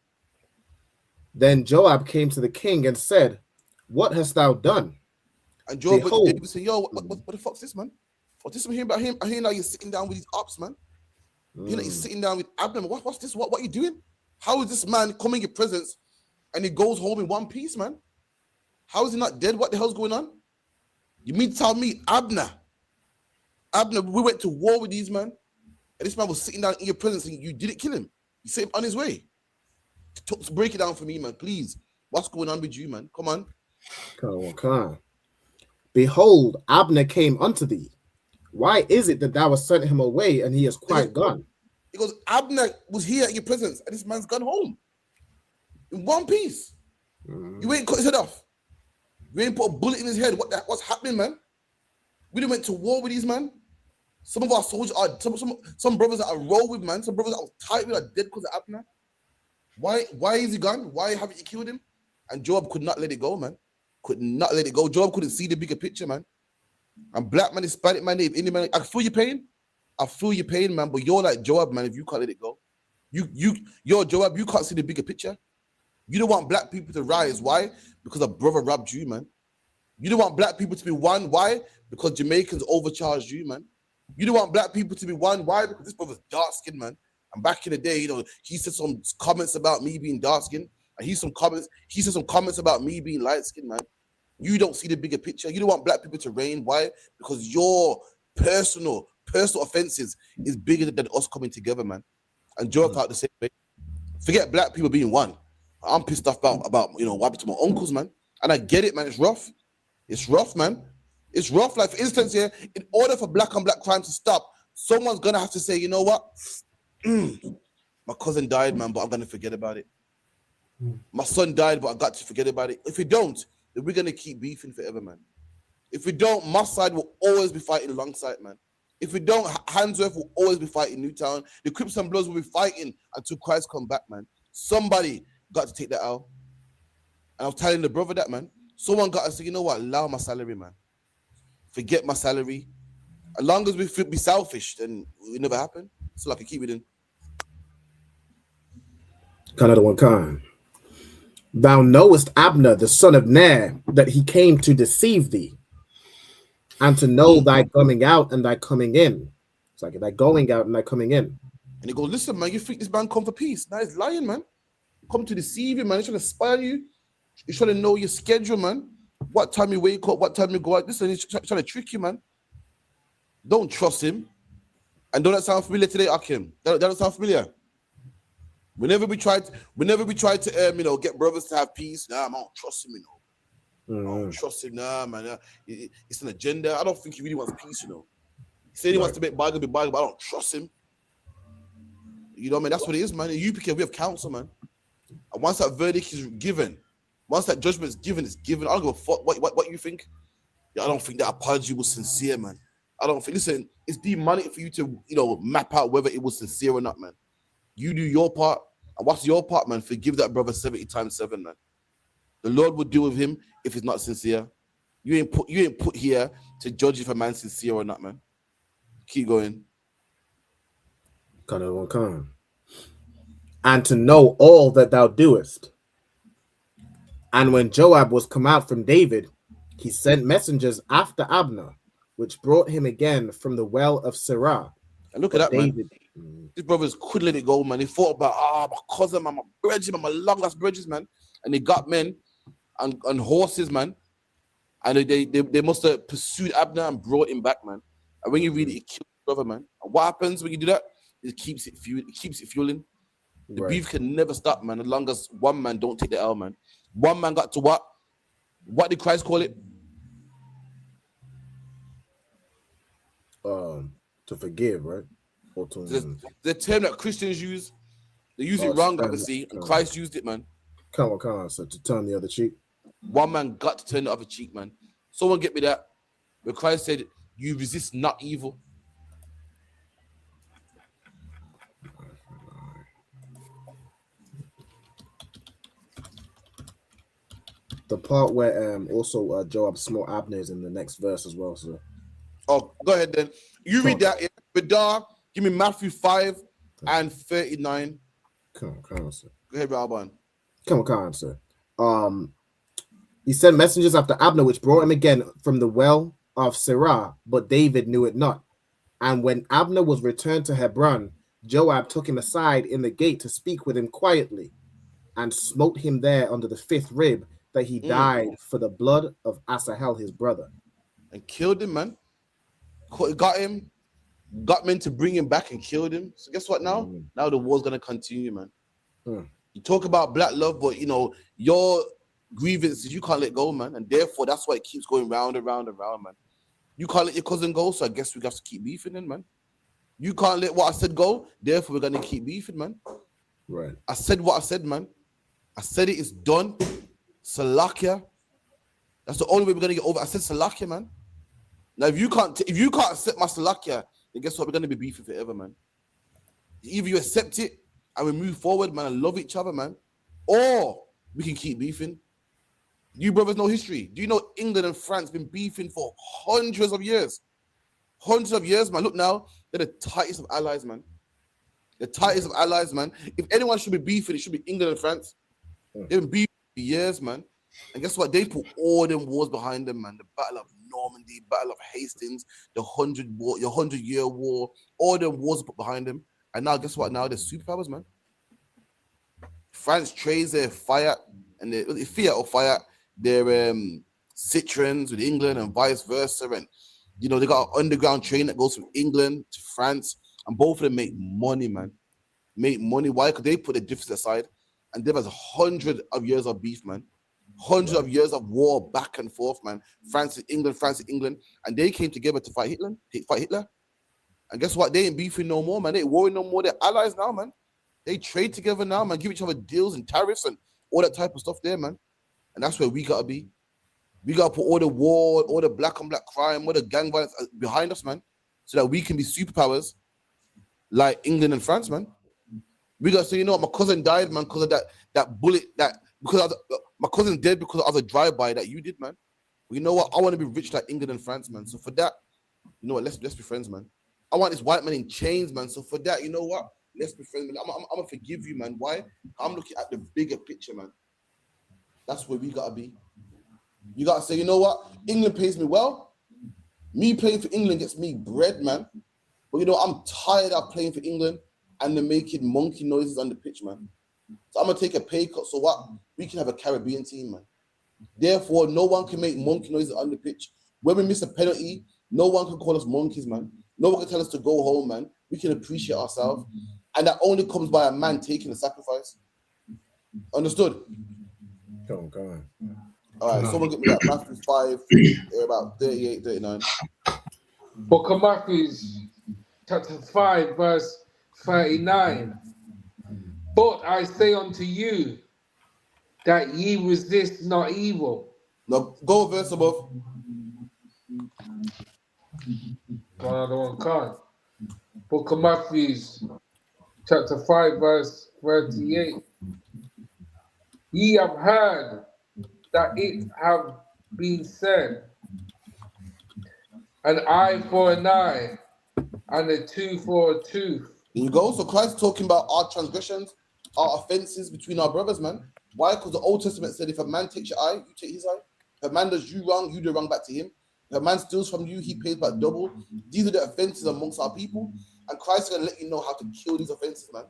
Then Joab came to the king and said, What hast thou done? And Joab Behold. David said, yo, what the fuck's this, man? What's this I'm hearing about him? I hear now you're sitting down with these ops, man. You know, he's sitting down with Abner. What's this? What are you doing? How is this man coming in your presence and he goes home in one piece, man? How is he not dead? What the hell's going on? You mean to tell me Abner, we went to war with these men, and this man was sitting down in your presence and you didn't kill him. You sent him on his way. Break it down for me, man, please. What's going on with you, man? Come on. Come on. Behold, Abner came unto thee. Why is it that thou hast sent him away and he is quite gone? Because Abner was here in your presence and this man's gone home in one piece. You ain't cut his head off. You ain't put a bullet in his head. What's happening, man? We done went to war with these men. Some of our soldiers are some brothers that I roll with, man. Some brothers that I was tight with are dead because of Abner. Why is he gone? Why haven't you killed him? And Joab could not let it go, man. Could not let it go. Joab couldn't see the bigger picture, man. And black man, Hispanic man, Indian man, I feel your pain. I feel your pain, man. But you're like Joab, man. If you can't let it go, you're Joab. You can't see the bigger picture. You don't want black people to rise. Why? Because a brother robbed you, man. You don't want black people to be one. Why? Because Jamaicans overcharged you, man. You don't want black people to be one. Why? Because this brother's dark skinned, man. And back in the day, you know, he said some comments about me being dark skinned, and he said some comments about me being light skinned, man. You don't see the bigger picture. You don't want black people to reign. Why? Because your personal offenses is bigger than us coming together, man. And Joe felt the same way. Forget black people being one. I'm pissed off about you know what happened to my uncles, man. And I get it, man. It's rough. It's rough, man. It's rough. Like, for instance, here, in order for black on black crime to stop, someone's gonna have to say, you know what? My cousin died, man, but I'm gonna forget about it. My son died, but I got to forget about it. If we don't, then we're gonna keep beefing forever, man. If we don't, my side will always be fighting alongside, man. If we don't, Handsworth will always be fighting Newtown. The Crips and Bloods will be fighting until Christ come back, man. Somebody got to take that out. And I was telling the brother that, man. Someone got to say, you know what? Allow my salary, man. Forget my salary. As long as we be selfish, then it never happen. So I can keep it in. Another one, Khan. Thou knowest Abner, the son of Ner, that he came to deceive thee, and to know thy coming out and thy coming in. It's like thy going out and thy coming in. And he goes, listen, man, you think this man come for peace? Now he's lying, man. Come to deceive you, man. He's trying to spy on you. He's trying to know your schedule, man. What time you wake up, what time you go out. Listen, he's trying to trick you, man. Don't trust him. And don't that sound familiar today, Akim? That don't sound familiar. Whenever we try to you know, get brothers to have peace, nah, man, I don't trust him, you know. I don't trust him, nah, man. It's an agenda. I don't think he really wants peace, you know. He said he wants to make bargain, but I don't trust him. You know what I mean? That's what it is, man. In UPK, we have counsel, man. And once that verdict is given, once that judgment is given, it's given. I don't give a fuck what you think. Yeah, I don't think that apology was sincere, man. I don't think, listen, it's demonic for you to, you know, map out whether it was sincere or not, man. You do your part. And what's your part, man? Forgive that brother 70 times 7, man. The Lord will deal with him if it's not sincere. You ain't put here to judge if a man's sincere or not, man. Keep going. Come. And to know all that thou doest. And when Joab was come out from David, he sent messengers after Abner, which brought him again from the well of Sirah. And look at that, David, man. These brothers couldn't let it go, man. They thought about, my cousin, man, my bridges, man, my long-lost bridges, man. And they got men and horses, man. And they must have pursued Abner and brought him back, man. And when you read it, it kills your brother, man. And what happens when you do that? It keeps it fueling. The beef can never stop, man, as long as one man don't take the L, man. One man got to what? What did Christ call it? To forgive, right? Or to, the term that Christians use, they use it wrong, obviously, and Christ used it, man. Come on, so to turn the other cheek. One man got to turn the other cheek, man. Someone get me that. Where Christ said, you resist not evil. The part where also Joab smote Abner is in the next verse as well, so. Oh, go ahead then. You read that. Badar, give me Matthew 5 and 39. Come on, sir. Go ahead, Rabban. Come on, sir. He sent messengers after Abner, which brought him again from the well of Sirah, but David knew it not. And when Abner was returned to Hebron, Joab took him aside in the gate to speak with him quietly, and smote him there under the 5th rib, that he died for the blood of Asahel his brother. And killed him, man. Got him in to bring him back and killed him. So guess what now? Now the war's going to continue, man. You talk about black love, but, you know, your grievances, you can't let go, man. And therefore, that's why it keeps going round and round and round, man. You can't let your cousin go, so I guess we have to keep beefing then, man. You can't let what I said go, therefore we're going to keep beefing, man. Right. I said what I said, man. I said it is done. Salakia. That's the only way we're going to get over. I said Salakia, man. Now, if you can't accept my Salakia, then guess what? We're going to be beefing forever, man. Either you accept it and we move forward, man, and love each other, man, or we can keep beefing. You brothers know history. Do you know England and France been beefing for hundreds of years? Hundreds of years, man. Look now, they're the tightest of allies, man. The tightest of allies, man. If anyone should be beefing, it should be England and France. They've been beefing for years, man. And guess what? They put all them wars behind them, man. The Battle of Normandy, Battle of Hastings, the 100-year war, all them wars put behind them. And now, guess what? Now they're superpowers, man. France trades their Fiat and their Fiat or Fiat, their Citroens with England and vice versa. And, you know, they got an underground train that goes from England to France. And both of them make money, man. Make money. Why? Because they put the difference aside. And there was 100 of years of beef, man. Hundreds of years of war back and forth, man. France and England. And they came together to fight Hitler. And guess what? They ain't beefing no more, man. They ain't warring no more. They're allies now, man. They trade together now, man. Give each other deals and tariffs and all that type of stuff there, man. And that's where we got to be. We got to put all the war, all the black on black crime, all the gang violence behind us, man. So that we can be superpowers like England and France, man. We got to say, you know what? My cousin died, man, because of that bullet, my cousin dead because of the drive-by that you did, man. Well, you know what? I want to be rich like England and France, man. So for that, you know what? Let's be friends, man. I want this white man in chains, man. So for that, you know what? Let's be friends, man. I'm gonna forgive you, man. Why? I'm looking at the bigger picture, man. That's where we gotta be. You gotta say, you know what? England pays me well. Me playing for England gets me bread, man. But you know, I'm tired of playing for England and they're making monkey noises on the pitch, man. So I'm gonna take a pay cut. So what? We can have a Caribbean team, man. Therefore, no one can make monkey noises on the pitch. When we miss a penalty, no one can call us monkeys, man. No one can tell us to go home, man. We can appreciate ourselves. And that only comes by a man taking a sacrifice. Understood? Go on. All right, someone get me that Matthew 5, about 38, 39. Book of Matthew, chapter 5, verse 39. But I say unto you that ye resist not evil. No, go verse above. Another one can't. Book of Matthew, chapter 5, verse 38. Ye have heard that it have been said, an eye for an eye, and a tooth for a tooth. There you go. So Christ talking about our transgressions, our offenses between our brothers, man. Why? Because the Old Testament said if a man takes your eye, you take his eye. If a man does you wrong, you do wrong back to him. If a man steals from you, he pays back double. These are the offenses amongst our people. And Christ is going to let you know how to kill these offenses, man.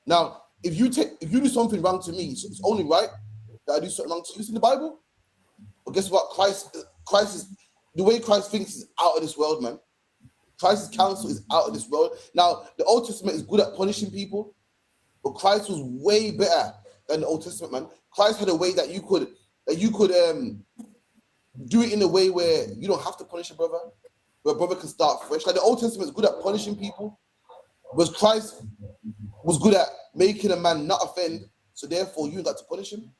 Now, if you do something wrong to me, it's only right that I do something wrong to you. It's in the Bible. But guess what? Christ is, the way Christ thinks is out of this world, man. Christ's counsel is out of this world. Now, the Old Testament is good at punishing people, but Christ was way better than the Old Testament, man. Christ had a way that you could do it in a way where you don't have to punish a brother, where a brother can start fresh. Like the Old Testament is good at punishing people, but Christ was good at making a man not offend, so therefore you got to punish him.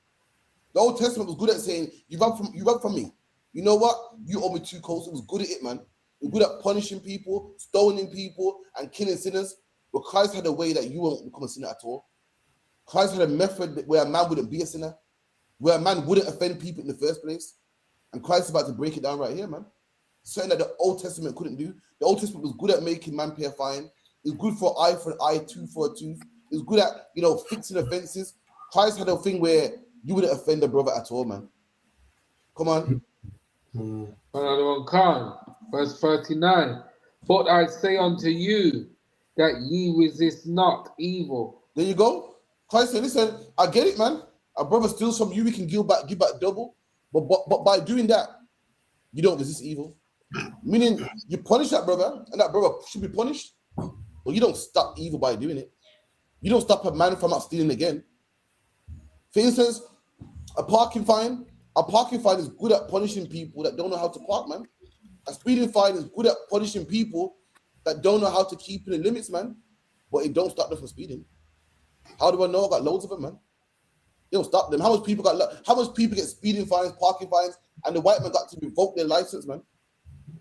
The Old Testament was good at saying, you run from me. You know what? You owe me 2 coats. It was good at it, man. It was good at punishing people, stoning people, and killing sinners. But Christ had a way that you won't become a sinner at all. Christ had a method where a man wouldn't be a sinner, where a man wouldn't offend people in the first place. And Christ is about to break it down right here, man. Something that the Old Testament couldn't do. The Old Testament was good at making man pay a fine. It was good for eye for an eye, tooth for a tooth. It was good at, fixing offenses. Christ had a thing where you wouldn't offend a brother at all, man. Come on. Another one, Khan, verse 39. But I say unto you that ye resist not evil. There you go. Christ said, listen, I get it, man. A brother steals from you, we can give back double. But by doing that, you don't resist evil. Meaning you punish that brother, and that brother should be punished. But you don't stop evil by doing it. You don't stop a man from not stealing again. For instance, a parking fine is good at punishing people that don't know how to park, man. A speeding fine is good at punishing people that don't know how to keep in the limits, man. But it don't stop them from speeding. How do I know? I got loads of them, man. It don't stop them. How much people get speeding fines, parking fines, and the white man got to revoke their license, man?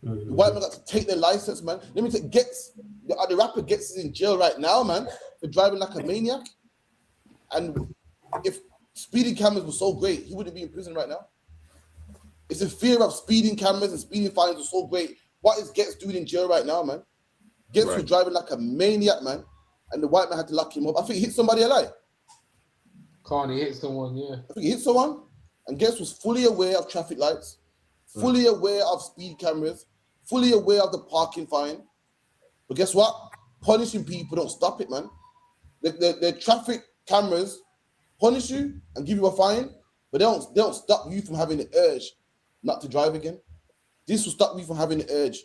The white man got to take their license, man. Let me take the rapper Gets is in jail right now, man, for driving like a maniac. And if speeding cameras were so great, he wouldn't be in prison right now. It's the fear of speeding cameras and speeding fines are so great. What is Gets doing in jail right now, man? Gets was driving like a maniac, man, and the white man had to lock him up. I think he hit somebody alive. He hit someone, yeah. I think he hit someone, and Gets was fully aware of traffic lights, fully aware of speed cameras, fully aware of the parking fine. But guess what? Punishing people don't stop it, man. The traffic cameras punish you and give you a fine, but they don't stop you from having the urge not to drive again. This will stop you from having the urge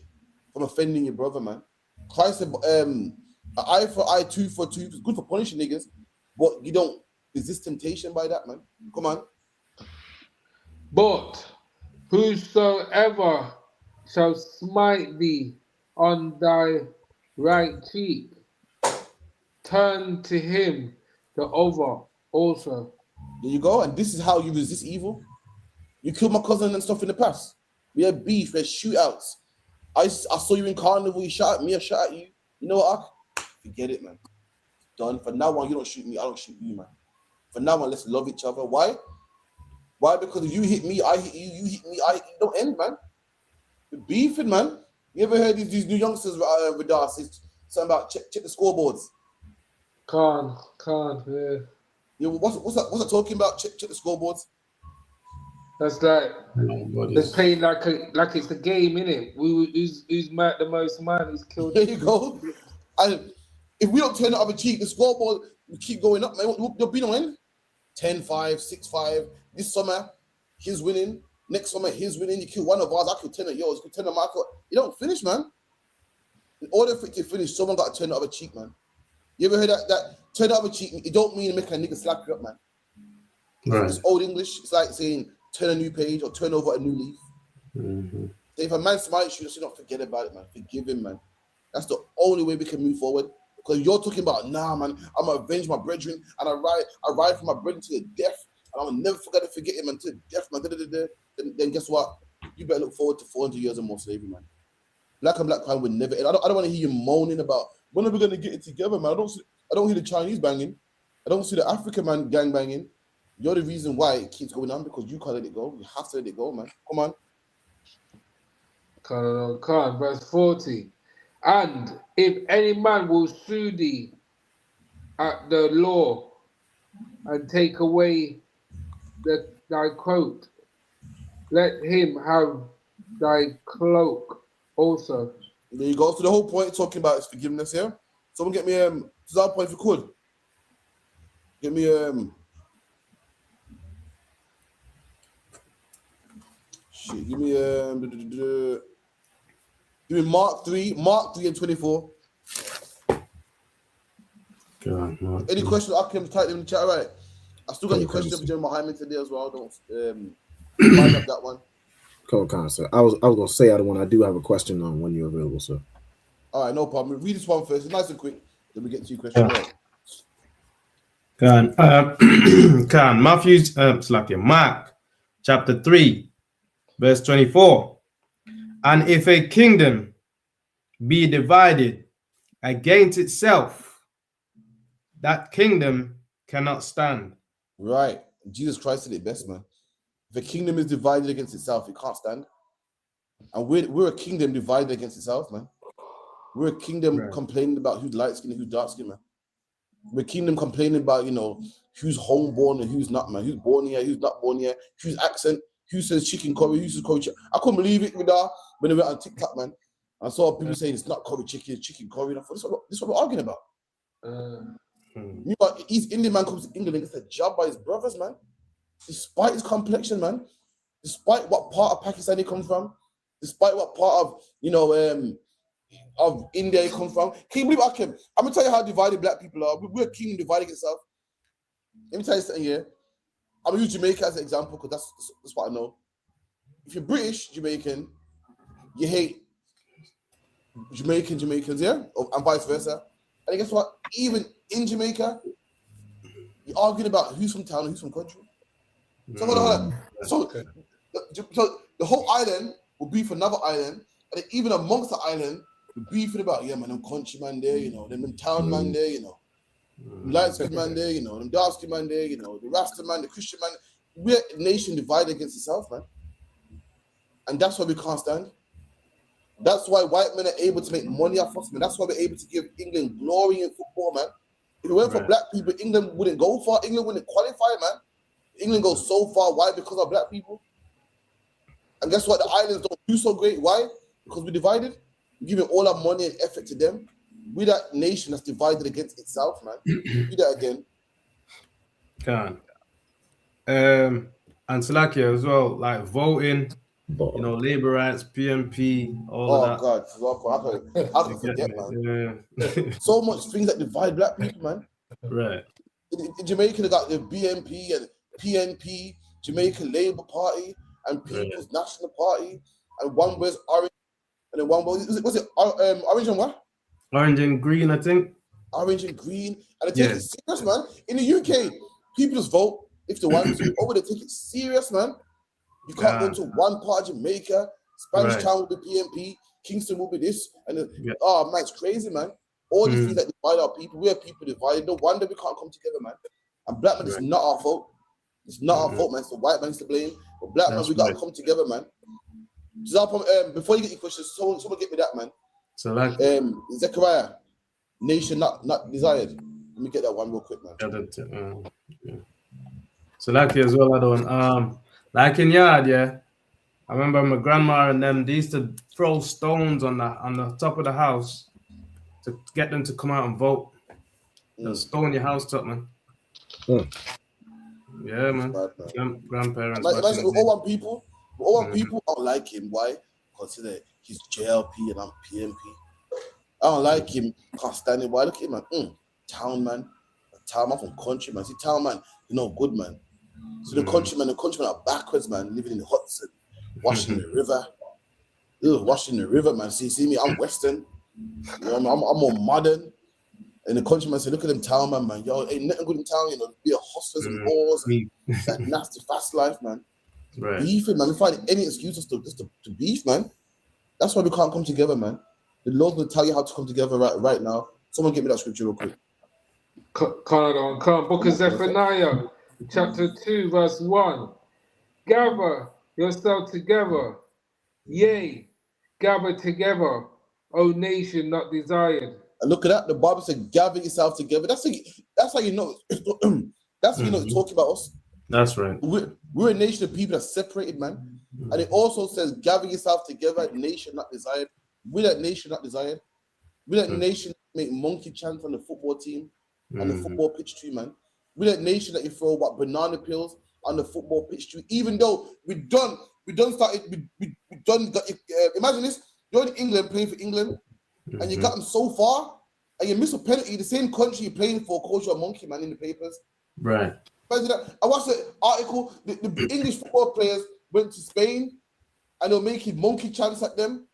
from offending your brother, man. Christ said, an eye for eye, tooth for tooth. It's good for punishing niggas, but you don't resist temptation by that, man. Come on. But whosoever shall smite thee on thy right cheek, turn to him the other also. There you go. And this is how you resist evil. You killed my cousin and stuff in the past. We had beef, we had shootouts. I saw you in carnival, you shot at me, I shot at you. You know what? Forget it, man. Done. For now on, you don't shoot me, I don't shoot you, man. For now on, let's love each other. Why? Why? Because if you hit me, I hit you, you hit me, I hit you. Don't end, man. We're beefing, man. You ever heard these new youngsters with us? Something about check the scoreboards. Can't, yeah. Yeah, what's that talking about? Check the scoreboards. That's like it's playing like it's a game, innit? Who's mad the most man who's killed. There you go. And if we don't turn the other cheek, the scoreboard will keep going up, man. There'll be no end. 10-5, 6-5. This summer, he's winning. Next summer, he's winning. You kill one of ours, I kill 10 of yours. You kill 10 of my. You don't finish, man. In order for it to finish, someone got to turn the other cheek, man. You ever heard that turn the other cheek? It don't mean make a nigga slap you up, man. Right. It's old English. It's like saying turn a new page or turn over a new leaf. Mm-hmm. So if a man smites you, just don't forget about it, man. Forgive him, man. That's the only way we can move forward. Because you're talking about, nah, man, I'm gonna avenge my brethren and I ride for my brethren to the death, and I'll never forget him until death, man. Then guess what? You better look forward to 400 years of more slavery, man. Black and black crime will never end. I don't want to hear you moaning about when are we gonna get it together, man. I don't hear the Chinese banging. I don't see the African man gang banging. You're the reason why it keeps going on, because you can't let it go. You have to let it go, man. Come on. Can't. Verse 40. And if any man will sue thee at the law and take away thy coat, let him have thy cloak also. There you go. So the whole point talking about is forgiveness here. Someone get me to that point if you could. Get me give me Mark 3 and 24. God, Mark. Any questions? I can type them in the chat, right? I still got your question for Jeremy Hyman today as well. Don't mind up that one. Cool, sir. I was gonna say other one. I do have a question on when you're available, sir. All right, no problem. Read this one first. It's nice and quick. Then we get to your question. Mark chapter 3, verse 24. And if a kingdom be divided against itself, that kingdom cannot stand. Right. Jesus Christ said it best, man. If a kingdom is divided against itself, it can't stand. And we're a kingdom divided against itself, man. We're a kingdom complaining about who's light skinned and who's dark skinned, man. We're a kingdom complaining about, who's homeborn and who's not, man. Who's born here, who's not born here, whose accent, who says chicken curry, who says curry chicken. I couldn't believe it when they went on TikTok, man. I saw people saying it's not curry chicken, it's chicken curry. And I thought, this is what we're arguing about. Meanwhile, East Indian man comes to England and gets a job by his brothers, man. Despite his complexion, man. Despite what part of Pakistan he comes from. Despite what part of, of India he comes from. Can you believe I'm going to tell you how divided black people are. We're a kingdom dividing itself. Let me tell you something here. I'm going to use Jamaica as an example because that's what I know. If you're British Jamaican, you hate Jamaicans, yeah? And vice versa. And guess what? Even in Jamaica, you're arguing about who's from town and who's from country. So hold on. So the whole island will beef another island, and even amongst the island, we're beefing about, yeah, man, them country man there, them town man there, light skin man there, them dark skin man there, the Rasta man, the Christian man. We're a nation divided against itself, man. And that's why we can't stand. That's why white men are able to make money off us, man. That's why we're able to give England glory in football, man. If it weren't for black people, England wouldn't go far. England wouldn't qualify, man. England goes so far. Why? Because of black people. And guess what? The islands don't do so great. Why? Because we're divided. We're giving all our money and effort to them. We're that nation that's divided against itself, man. Do that again. And Salakia as well, like voting, labor rights, PMP, all of that. Oh God, how can you forget, man? Yeah. So much things that divide black people, man. Right. In Jamaica, they got the BNP and PNP, Jamaican Labour Party, and People's National Party, and one was orange, and then one was it orange and what? Orange and green, I think. Orange and green, and they take it serious, man. In the UK, people just vote if they want to. Over they take it serious, man. You can't go to one part of Jamaica. Spanish Town will be PNP, Kingston will be this, and man, it's crazy, man. All these things that divide our people, we are people divided. No wonder we can't come together, man. And black man, it's not our fault. It's not our fault, man. It's the white man's to blame. But black man, we gotta come together, man. Before you get your questions, someone get me that, man. So like Zechariah, nation not desired. Let me get that one real quick, man. So like as well, I don't like in yard, I remember my grandma and them, they used to throw stones on the top of the house to get them to come out and vote. They'll stone your house up, man. Yeah, man. Grandparents. Like, we all want people don't like him. Why? Because he's JLP and I'm PNP. I don't like him. Can't stand him. Why? Look at him, man. Town man. Town man from country, man. See, town man, good, man. So the countrymen are backwards, man, living in the huts and washing the river. Washing the river, man. See me, I'm Western. I'm more modern. And the countryman say, look at them town, man. Yo, ain't nothing good in town, be a hustlers and whores and that nasty fast life, man. Right. Beefing, man. We find any excuses to beef, man. That's why we can't come together, man. The Lord will tell you how to come together right now. Someone give me that scripture real quick. Book of Zephaniah, chapter 2, verse 1. Gather yourself together, yea, gather together, O nation not desired. And look at that. The Bible said, gather yourself together. That's how you know. That's how you know it's talking about us. That's right. We're a nation of people that's separated, man. And it also says, gather yourself together, nation not desired. We're that nation not desired. We're that nation that make monkey chants on the football team, on the football pitch tree, man. We're that nation that you throw banana peels on the football pitch tree. Even though we done started. Imagine this: you're in England playing for England, and you got them so far, and you miss a penalty. The same country you're playing for calls you a monkey, man, in the papers. Right. I watched the article. The English football players went to Spain, and they were making monkey chants at them.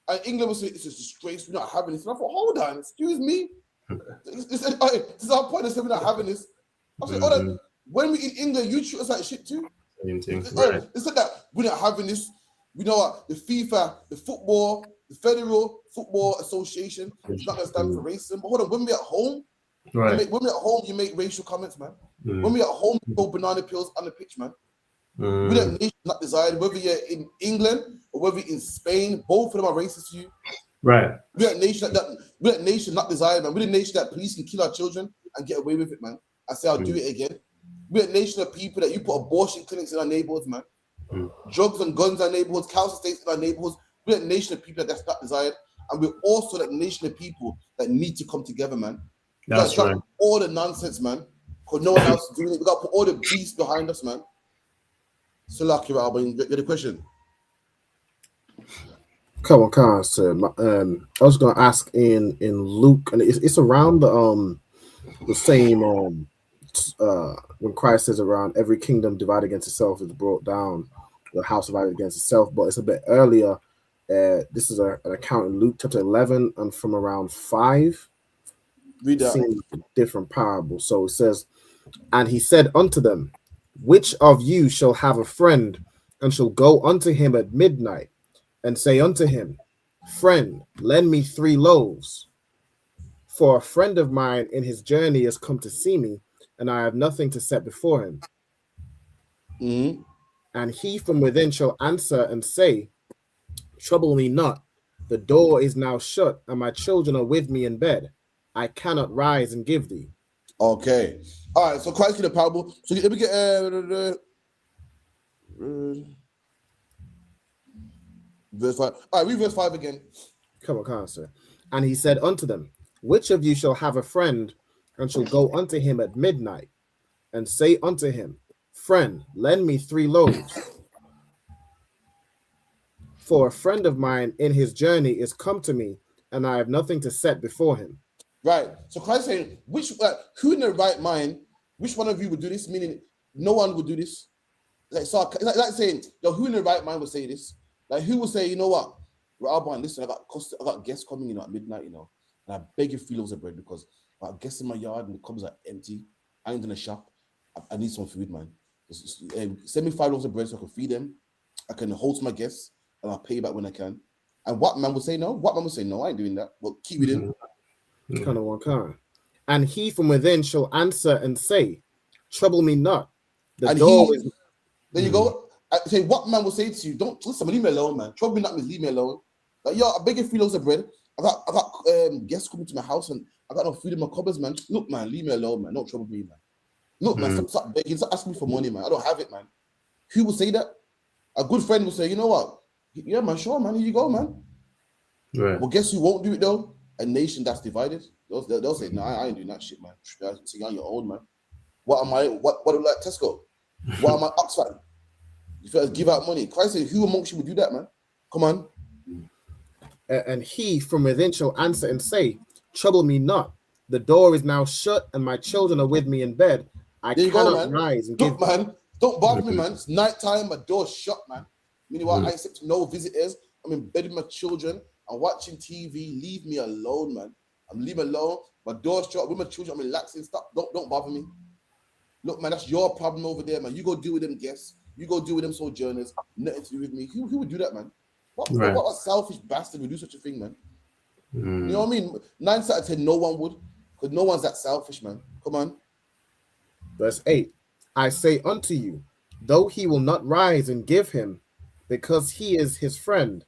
And England was saying, it's a disgrace, we're not having this. And I thought, hold on, excuse me. This is our point, we're not having this. I said, hold on, when we in England, you treat us like shit too. Same thing. They said that we're not having this. We know what the FIFA, the Federal Football Association is not going to stand for racism. But hold on, when we're at home, you make racial comments, man. When we're at home, you throw banana peels on the pitch, man. We're that nation not desired, whether you're in England or whether you're in Spain, both of them are racist to you. Right. We're that nation not desired, man. We're the nation that police can kill our children and get away with it, man. I say I'll do it again. We're a nation of people that you put abortion clinics in our neighborhoods, man. Drugs and guns in our neighborhoods, council estates in our neighborhoods. We're a nation of people that's not desired, and we're also that nation of people that need to come together, man. We That's gotta right. drop all the nonsense, man. Because no one else is doing it. We got to put all the beasts behind us, man. So lucky, Albin. Get the question. Come on, sir. I was gonna ask in Luke, and it's around the same when Christ says around every kingdom divided against itself is brought down, the house divided against itself. But it's a bit earlier. This is an account in Luke chapter 11 and from around 5. Read that. Seems a different parable. So it says, and he said unto them, which of you shall have a friend and shall go unto him at midnight and say unto him, friend, lend me 3 loaves, for a friend of mine in his journey has come to see me, and I have nothing to set before him. And he from within shall answer and say, trouble me not, the door is now shut, and my children are with me in bed. I cannot rise and give thee. Okay. All right. So Christ in the parable. So let me get verse 5. All right, read verse 5 again. Come on, sir. And he said unto them, which of you shall have a friend and shall go unto him at midnight and say unto him, friend, lend me 3 loaves, for a friend of mine in his journey is come to me, and I have nothing to set before him. Right. So Christ saying, who in their right mind, which one of you would do this? Meaning, no one would do this. Like saying, yo, who in their right mind would say this? Like, who would say, you know what, Rabban, listen, I got guests coming, at midnight, and I beg you 3 loaves of bread because I got guests in my yard and the cupboards are empty. I ain't gonna shop. I need some food, man. Send me 5 loaves of bread so I can feed them. I can host my guests and I'll pay you back when I can. And what man would say no? What man would say no? I ain't doing that. Well, keep it in. Kind of one kind. And he from within shall answer and say, trouble me not. The door is... There you go. I say, what man will say to you? Don't listen, leave me alone, man. Trouble me not, leave me alone. Like, yo, I beg you 3 loaves of bread. I got guests coming to my house and I got no food in my cupboards, man. Look, man, leave me alone, man. Don't trouble me, man. Look, man, stop begging, stop asking me for money, man. I don't have it, man. Who will say that? A good friend will say, you know what? Yeah, man, sure, man. Here you go, man. Right. Well, guess who won't do it though? A nation that's divided. They'll say, no, I ain't doing that shit, man. You're on your own, man. What am I? What do like Tesco? What am I? Oxfam? You feel give out money. Christ said, who amongst you would do that, man? Come on. And he from within shall answer and say, trouble me not. The door is now shut, and my children are with me in bed. I cannot rise and Look, man, don't bother me, man. It's nighttime, my door's shut, man. Meaning what? I accept no visitors. I'm in bed with my children. I'm watching TV. Leave me alone, man. I'm leaving alone. My door's shut with my children. I'm relaxing. Stop. Don't bother me. Look, man, that's your problem over there, man. You go deal with them guests. You go deal with them sojourners. Nothing to do with me. Who would do that, man? What selfish bastard would do such a thing, man? You know what I mean? 9 out of 10, no one would. Because no one's that selfish, man. Come on. Verse 8. I say unto you, though he will not rise and give him, because he is his friend,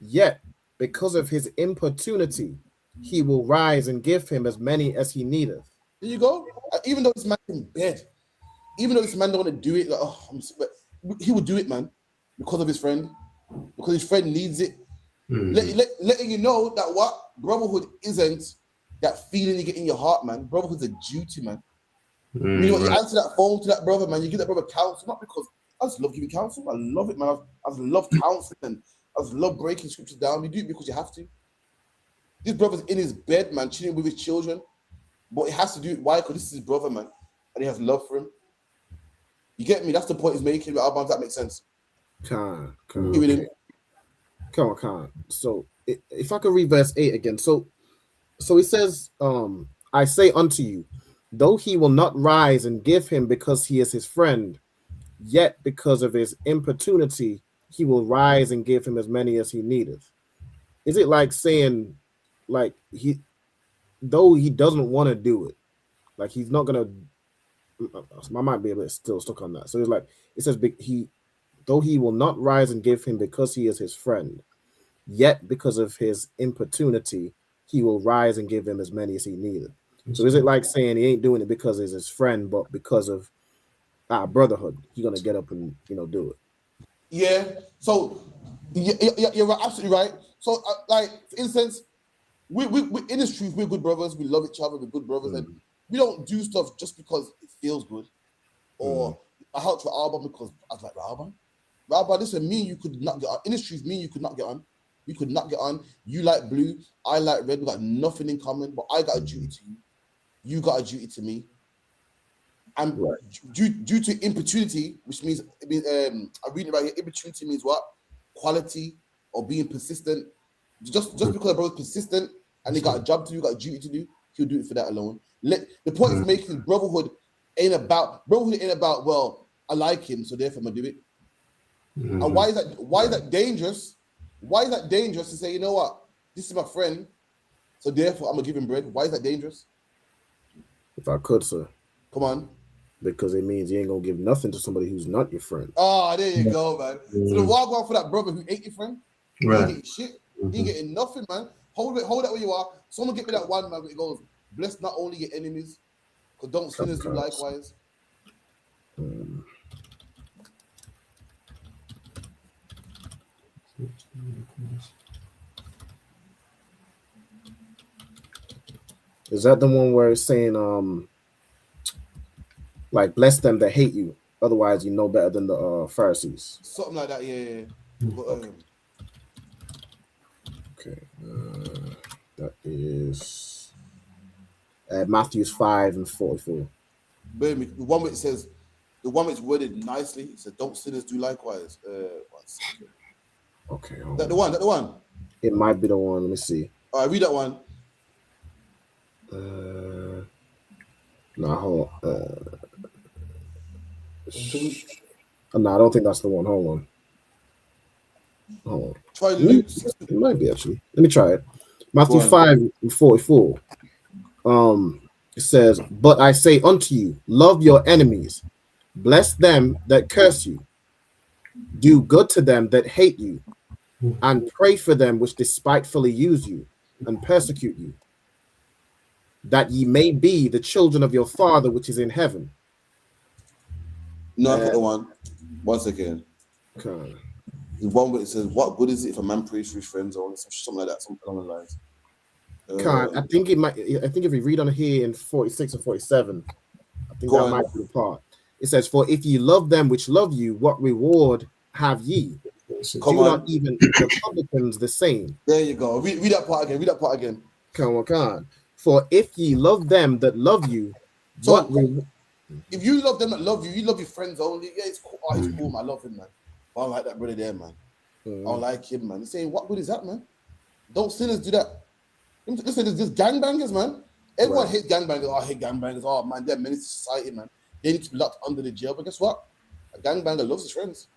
yet because of his importunity, he will rise and give him as many as he needeth. There you go. Even though this man in bed, even though this man don't want to do it, like, he will do it, man, because of his friend, because his friend needs it. Letting you know that what brotherhood isn't that feeling you get in your heart, man. Brotherhood's a duty, man. You know, you answer that phone to that brother, man. You give that brother counsel, not because I just love giving counsel. I love it, man. I just love counseling. I just love breaking scriptures down. You do it because you have to. This brother's in his bed, man, chilling with his children, but he has to do it. Why? Because this is his brother, man, and he has love for him. You get me? That's the point he's making. If that makes sense. Come on. So if I could read verse 8 again. So he says, I say unto you, though he will not rise and give him because he is his friend, yet because of his importunity, he will rise and give him as many as he needeth. Is it like saying, like, though he doesn't want to do it, like he's not gonna, I might be a bit still stuck on that. So it's like, it says though he will not rise and give him because he is his friend, yet because of his importunity, he will rise and give him as many as he needeth. So is it like saying he ain't doing it because he's his friend, but because of our brotherhood, he's gonna get up and do it? Yeah. So you're absolutely right. So like for instance, we in this truth, we're good brothers. We love each other. We're good brothers, and we don't do stuff just because it feels good. Or I helped with Alba because I was like, Alba, listen, me and you could not get on. In this truth, me and you could not get on. We could not get on. You like blue, I like red. We got nothing in common, but I got a duty to you. You got a duty to me. And due to importunity, which means, I'm reading about here, importunity means what? Quality or being persistent. Just because a brother's persistent and he got a job to do, got a duty to do, he'll do it for that alone. The point is making brotherhood ain't about, well, I like him, so therefore I'm gonna do it. And why is that dangerous? Why is that dangerous to say, you know what, this is my friend, so therefore I'm gonna give him bread? Why is that dangerous? If I could, sir. Come on. Because it means you ain't gonna give nothing to somebody who's not your friend. Oh, there you go, man. So the wild one for that brother who ain't your friend, he ain't getting shit. He ain't getting nothing, man. Hold that where you are. Someone get me that one, man. It goes, bless not only your enemies, because don't sinners do likewise. Is that the one where it's saying, like, bless them that hate you, otherwise you know better than the Pharisees? Something like that, yeah. But, okay, that is Matthew 5:44. The one which says, the one which worded nicely, it said, don't sinners do likewise. 1 second. Okay. That the one? It might be the one. Let me see. All right, read that one. No, hold on. No, I don't think that's the one. Hold on. Try Luke. It might be actually. Let me try it. Matthew 5:44. It says, "But I say unto you, love your enemies, bless them that curse you, do good to them that hate you, and pray for them which despitefully use you and persecute you, that ye may be the children of your Father which is in heaven." No, I got the one. 1 second. Okay. The one where it says, "What good is it if a man prays for his friends?" or something like that, something along the lines. I think it might. I think if we read on here in 46 and 47, I think that might be the part. It says, "For if ye love them which love you, what reward have ye? Do not even the publicans the same?" There you go. Read that part again. Come on. "For if ye love them that love you, if you love them that love you, you love your friends only. Yeah, it's cool. Oh, he's cool, man. I love him, man. I don't like that brother there, man. I don't like him, man." He's saying, what good is that, man? Don't sinners do that? Listen, there's just gangbangers, man. Everyone hates gangbangers. Oh, I hate gangbangers. Oh, man, they're menace to society, man. They need to be locked under the jail. But guess what? A gangbanger loves his friends.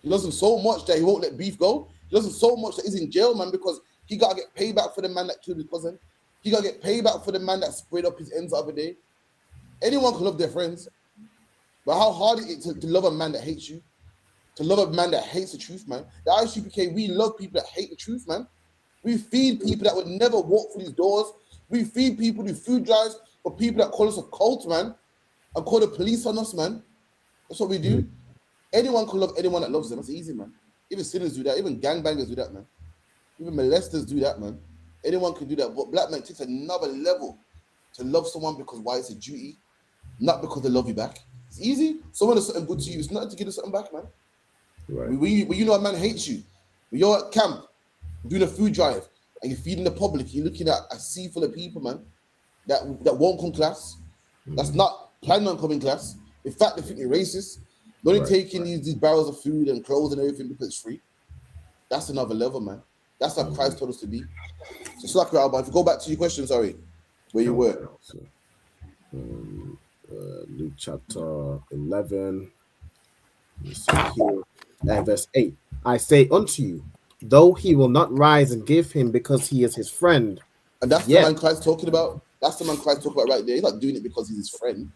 He loves them so much that he won't let beef go. He loves them so much that he's in jail, man, because he got to get payback for the man that killed his cousin. He got to get payback for the man that sprayed up his ends the other day. Anyone can love their friends. But how hard is it to love a man that hates you? To love a man that hates the truth, man. The ICPK, we love people that hate the truth, man. We feed people that would never walk through these doors. We feed people, do food drives for people that call us a cult, man, and call the police on us, man. That's what we do. Anyone can love anyone that loves them. That's easy, man. Even sinners do that. Even gangbangers do that, man. Even molesters do that, man. Anyone can do that. But black man takes another level to love someone because why? It's a duty, not because they love you back. It's easy. Someone does something good to you. It's not to give you something back, man. Right. When you know a man hates you, when you're at camp doing a food drive and you're feeding the public, you're looking at a sea full of people, man, that won't come class. That's not planning on coming class. In fact, they think you're racist. They're only taking these barrels of food and clothes and everything because it's free. That's another level, man. That's how Christ told us to be. So, Slack Alba, if you go back to your question, sorry, where you were. Luke chapter 11, verse 8. "I say unto you, though he will not rise and give him because he is his friend." And that's the man Christ talking about. That's the man Christ talking about right there. He's not doing it because he's his friend.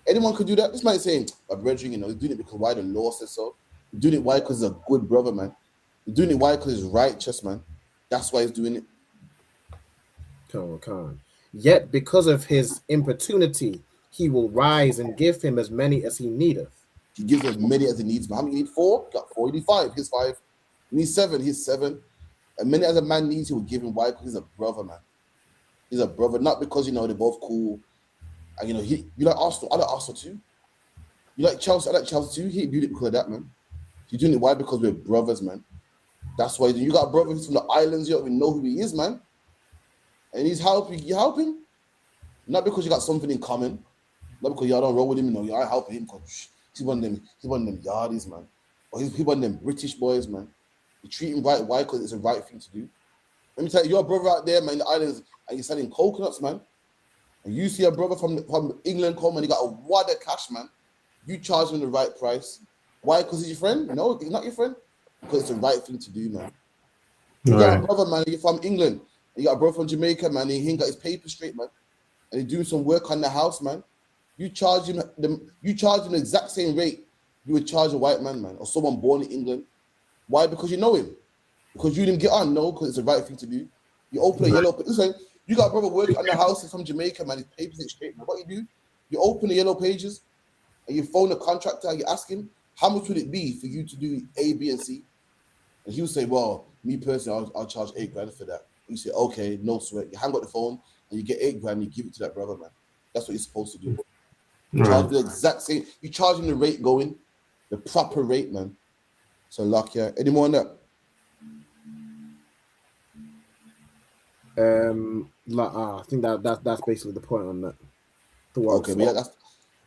Anyone could do that. This man is saying, my brethren, he's doing it because why the law says so. He's doing it why? Because he's a good brother, man. He's doing it why? Because he's righteous, man. That's why he's doing it. Come on. "Yet because of his importunity, he will rise and give him as many as he needeth." He gives as many as he needs. How many you need? 4? You got 4. You need 5. Here's 5. You need 7. Here's 7. As many as a man needs, he will give him. Why? Because he's a brother, man. He's a brother, not because they're both cool. And you like Arsenal. I like Arsenal too. You like Chelsea. I like Chelsea too. He ain't doing it because of that, man. He's doing it why? Because we're brothers, man. That's why you got a brother who's from the islands. You don't even know who he is, man. And he's helping. You help him, not because you got something in common, not because y'all don't roll with him. You I help him because he's one of them. He's one of them yardies, man. Or he's one of them British boys, man. You treat him right. Why? Because it's the right thing to do. Let me tell you, your brother out there, man, in the islands, and you're selling coconuts, man. And you see a brother from England come and he got a wad of cash, man. You charge him the right price. Why? Because he's your friend? No, he's not your friend. Because it's the right thing to do, man. You got a brother, man, you're from England. And you got a brother from Jamaica, man, and he ain't got his papers straight, man. And he's doing some work on the house, man. You charge him the exact same rate you would charge a white man, or someone born in England. Why? Because you know him. Because you didn't get on, no, because it's the right thing to do. You open a yellow page. Listen, you got a brother working on the house. He's from Jamaica, man. His papers ain't straight, man. What you do? You open the yellow pages and you phone the contractor. You ask him, how much would it be for you to do A, B, and C? And he will say, well, me personally, I'll charge $8,000 for that. You say, okay, no sweat. You hang up the phone and you get $8,000 and you give it to that brother, man. That's what you're supposed to do. You charge the exact same. You charge him the rate going, the proper rate, man. So, luck, yeah. Any more on that? I think that's basically the point on that. Okay, yeah,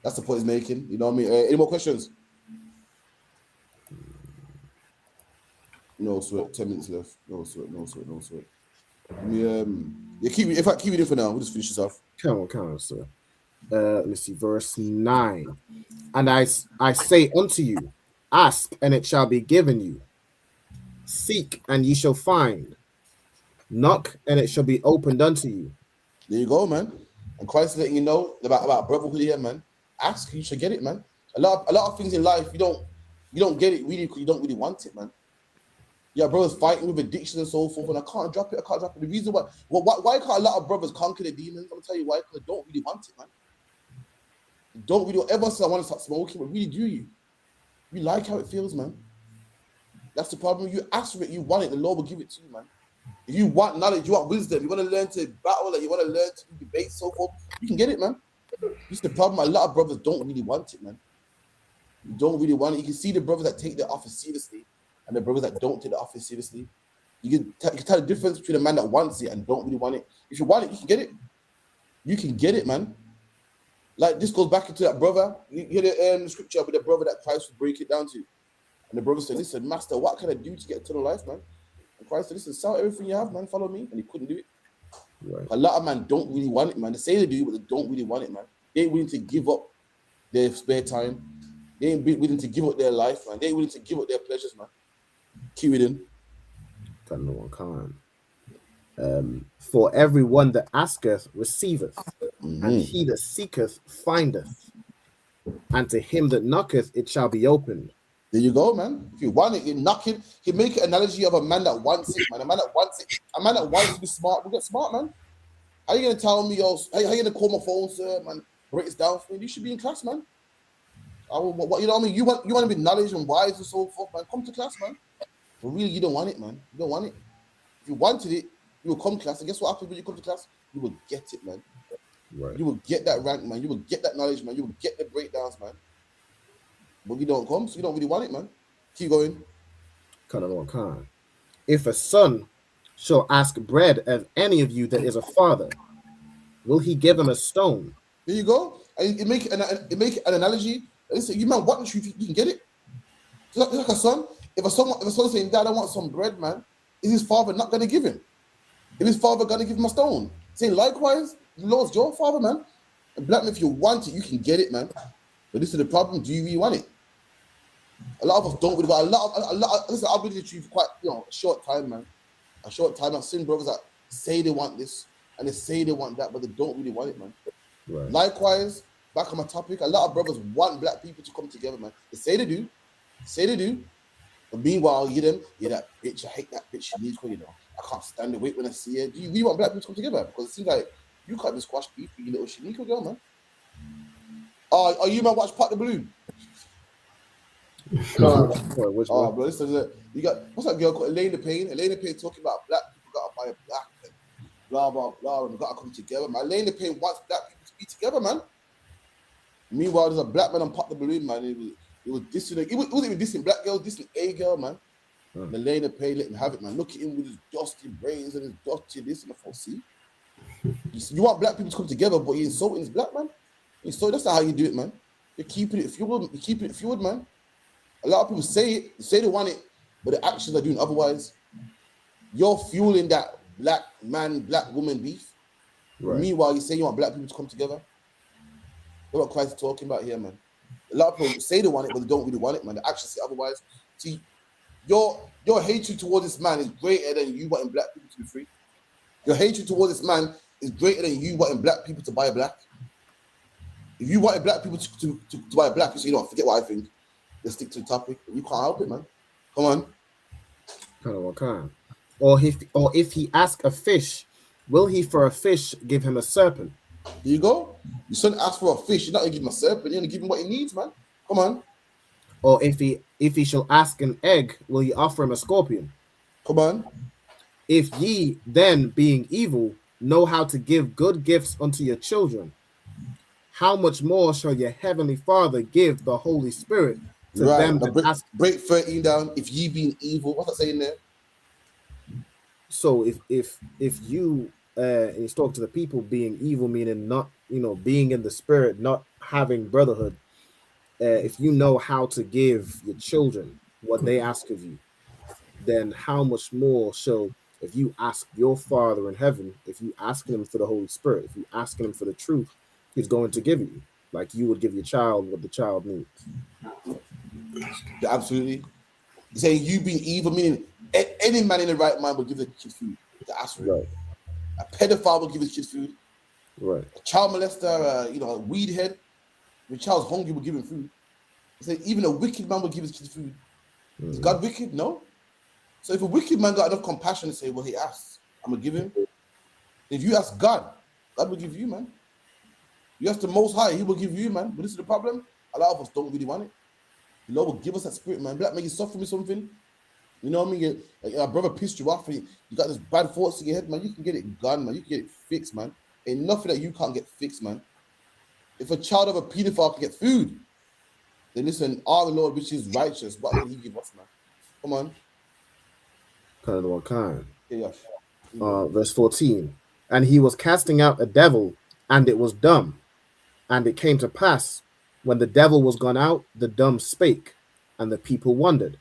that's the point he's making. You know what I mean? Any more questions? No sweat. 10 minutes left. No sweat. Keep reading for now. We'll just finish this off. Come on, sir. Let's see, verse 9. And I say unto you, ask and it shall be given you. Seek and ye shall find. Knock and it shall be opened unto you. There you go, man. And Christ is letting you know about brotherhood here, man. Ask, you should get it, man. A lot of things in life you don't get it really because you don't really want it, man. Yeah, brothers fighting with addictions and so forth, and I can't drop it. The reason why can't a lot of brothers conquer the demons? I'm gonna tell you why, because they don't really want it, man. They don't really ever say I want to start smoking, but really do you? You like how it feels, man. That's the problem. You ask for it, you want it, the Lord will give it to you, man. If you want knowledge, you want wisdom, you want to learn to battle, you want to learn to debate, so forth, you can get it, man. This is the problem. A lot of brothers don't really want it, man. You don't really want it. You can see the brothers that take their office seriously and the brothers that don't take the office seriously. You can tell the difference between a man that wants it and don't really want it. If you want it, you can get it. You can get it, man. Like this goes back into that brother. You hear the scripture with the brother that Christ would break it down to. And the brother said, listen, master, what can I do to get eternal life, man? And Christ said, listen, sell everything you have, man, follow me. And he couldn't do it. Right. A lot of men don't really want it, man. They say they do, but they don't really want it, man. They ain't willing to give up their spare time. They ain't willing to give up their life, man. They ain't willing to give up their pleasures, man. Keep it in. Got no one can. For everyone that asketh receiveth, and he that seeketh findeth, and to him that knocketh it shall be opened. There you go, man. If you want it, you knock it. You make an analogy of a man that wants it, man. A man that wants it. A man that wants to be smart will get smart, man. How you gonna tell me, how you gonna call my phone, sir, man? Break this down for me. You should be in class, man. What you know what I mean? You want to be knowledge and wise and so forth, man. Come to class, man. But really, you don't want it, man. You don't want it. If you wanted it, you will come to class. And guess what happens when you come to class? You will get it, man. Right. You will get that rank, man. You will get that knowledge, man. You will get the breakdowns, man. But you don't come, so you don't really want it, man. Keep going. Can. If a son shall ask bread of any of you that is a father, will he give him a stone? There you go. And it make an analogy. Listen, you man want the truth, you can get it. It's like a son. If a son saying, Dad, I want some bread, man, is his father not going to give him? If his father going to give him a stone? Saying likewise, the Lord's your father, man. And black man, if you want it, you can get it, man. But this is the problem. Do you really want it? A lot of us don't really want it. Listen, I've been in the truth for quite, a short time, man. A short time. I've seen brothers that say they want this and they say they want that, but they don't really want it, man. Right. Likewise, back on my topic, a lot of brothers want black people to come together, man. They say they do. But meanwhile, that bitch, I hate that bitch. She needs her, I can't stand the wait when I see her. Do you really want black people to come together? Because it seems like you can't just squash beef for you little Shaniqua girl, man. Are you man watch Part the Balloon? Oh, bro, listen, you got what's that girl called Elena Payne? Elena Payne talking about black people gotta buy a black and blah blah blah, and we gotta come together. Man, Elena Payne wants black people to be together, man. Meanwhile, there's a black man on Pop the Balloon, man. It was dissing. It wasn't even dissing black girl, dissing a girl, man. Elena Payne let him have it, man. Look at him with his dusty brains and his dusty this and the full. See, you want black people to come together, but you're insulting this black man. So that's not how you do it, man. You're keeping it fueled. You're keeping it fueled, man. A lot of people say they want it, but the actions are doing otherwise. You're fueling that black man, black woman beef. Right. Meanwhile, you say you want black people to come together. That's what Christ is talking about here, man. A lot of people say they want it, but they don't really want it, man. The actions say otherwise. See, your hatred towards this man is greater than you wanting black people to be free. Your hatred towards this man is greater than you wanting black people to buy black. If you wanted black people to buy black, you say, you know, forget what I think. Let's stick to the topic. You can't help it, man. Come on. Kind of what kind? Or if he ask a fish, will he for a fish give him a serpent? There you go. Your son asked for a fish, you're not gonna give him a serpent, you're gonna give him what he needs, man. Come on. Or if he shall ask an egg, will ye offer him a scorpion? Come on. If ye then, being evil, know how to give good gifts unto your children, how much more shall your heavenly Father give the Holy Spirit to them that ask? Break 13 down. If ye being evil, what's that saying there? So if you and talk to the people being evil, meaning not, being in the spirit, not having brotherhood, if you know how to give your children what they ask of you, then how much more shall, if you ask your Father in heaven, if you ask him for the Holy Spirit, if you ask him for the truth, he's going to give you, like you would give your child what the child needs. Absolutely. He's saying you being evil, meaning any man in the right mind will give the kid food. Right. A pedophile will give his kid food. Right. A child molester, a weed head, when a child's hungry, will give him food. He said even a wicked man will give his kid food. Is God wicked? No. So if a wicked man got enough compassion to say, well, he asked, I'm gonna give him. If you ask God, God will give you, man. You ask the Most High, he will give you, man. But this is the problem. A lot of us don't really want it. The Lord will give us that spirit, man. Black man, you suffer with something. You know what I mean? Our brother pissed you off and you got this bad thoughts in your head, man. You can get it gone, man. You can get it fixed, man. Ain't nothing that you can't get fixed, man. If a child of a pedophile can get food, then listen, our Lord, which is righteous, what will he give us, man? Come on. Kind of what kind? Yeah. Verse 14. And he was casting out a devil, and it was dumb. And it came to pass, when the devil was gone out, the dumb spake, and the people wondered.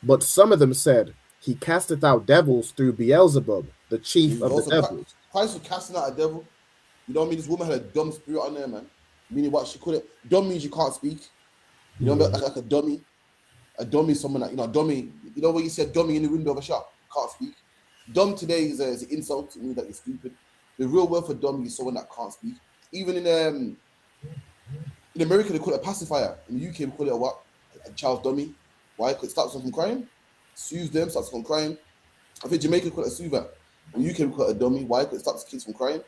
But some of them said, he casteth out devils through Beelzebub, the chief of the devils. Christ was casting out a devil. You know what I mean? This woman had a dumb spirit on there, man. Meaning what she couldn't. Dumb means you can't speak. You know, like a dummy. A dummy is someone that, dummy. You know when you see a dummy in the window of a shop, can't speak. Dumb today is an insult. It means that you're stupid. The real word for dummy is someone that can't speak. Even in America, they call it a pacifier. In the UK, we call it a what? A child's dummy. Why? Because it stops them from crying. Soothes them, stops them from crying. I think Jamaica call it a soother. In the UK, we call it a dummy. Why? Because it stops kids from crying.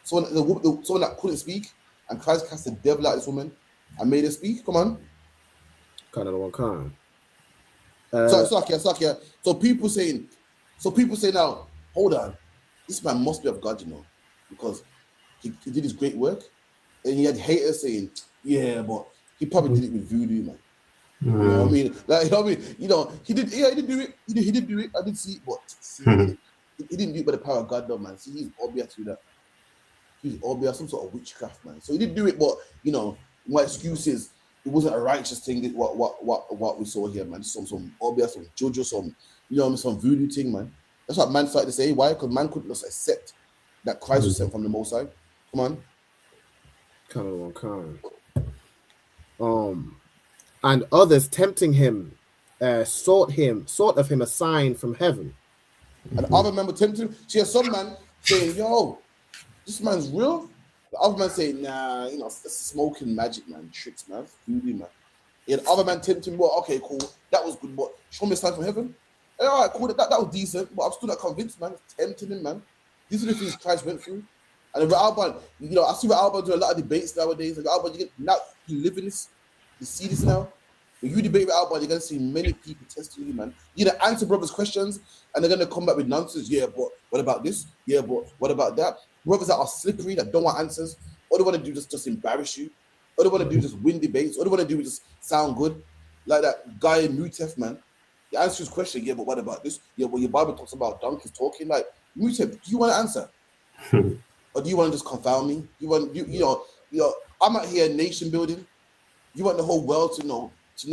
Someone that couldn't speak, and Christ cast the devil out of this woman and made her speak. Come on. Kind of one kind. Sakia. So people say now, hold on, this man must be of God, because he did his great work, and he had haters saying, yeah, but he probably did it with voodoo, man. You know what I mean? Like, he did do it. He did do it. I did see it, but he didn't do it by the power of God, though, man. See, he's obvious to that. He's obvious, some sort of witchcraft, man. So he did do it, but my excuse is it wasn't a righteous thing. What we saw here, man. Some obvious, some JoJo, some voodoo thing, man. That's what man started to say. Why? Because man couldn't just accept that Christ was sent from the Most High. Come on. Kind of one kind. And others tempting him, sought of him a sign from heaven. And other men were tempting him. See, some man saying, yo, this man's real. The other man saying, nah, it's smoking magic, man, tricks, man, voodoo, man. Yeah, the other man tempting him, well, okay, cool, that was good, but show me a sign from heaven. Hey, all right, cool, that was decent, but I'm still not convinced, man. It's tempting him, man. These are the things Christ went through. And Alban, I see Alban do a lot of debates nowadays. Like Alban, now you live in this You see this now? When you debate with Albert, you're gonna see many people testing you, man. You're gonna answer brothers' questions, and they're gonna come back with nonsense. Yeah, but what about this? Yeah, but what about that? Brothers that are slippery, that don't want answers. All they want to do is just embarrass you. All they want to do is just win debates. All they want to do is just sound good. Like that guy in Mutef, man. You answer his question, yeah, but what about this? Yeah, well, your Bible talks about donkeys talking. Like, Mutef, do you want to answer? Or do you want to just confound me? You know, I'm out here nation building. You want the whole world to know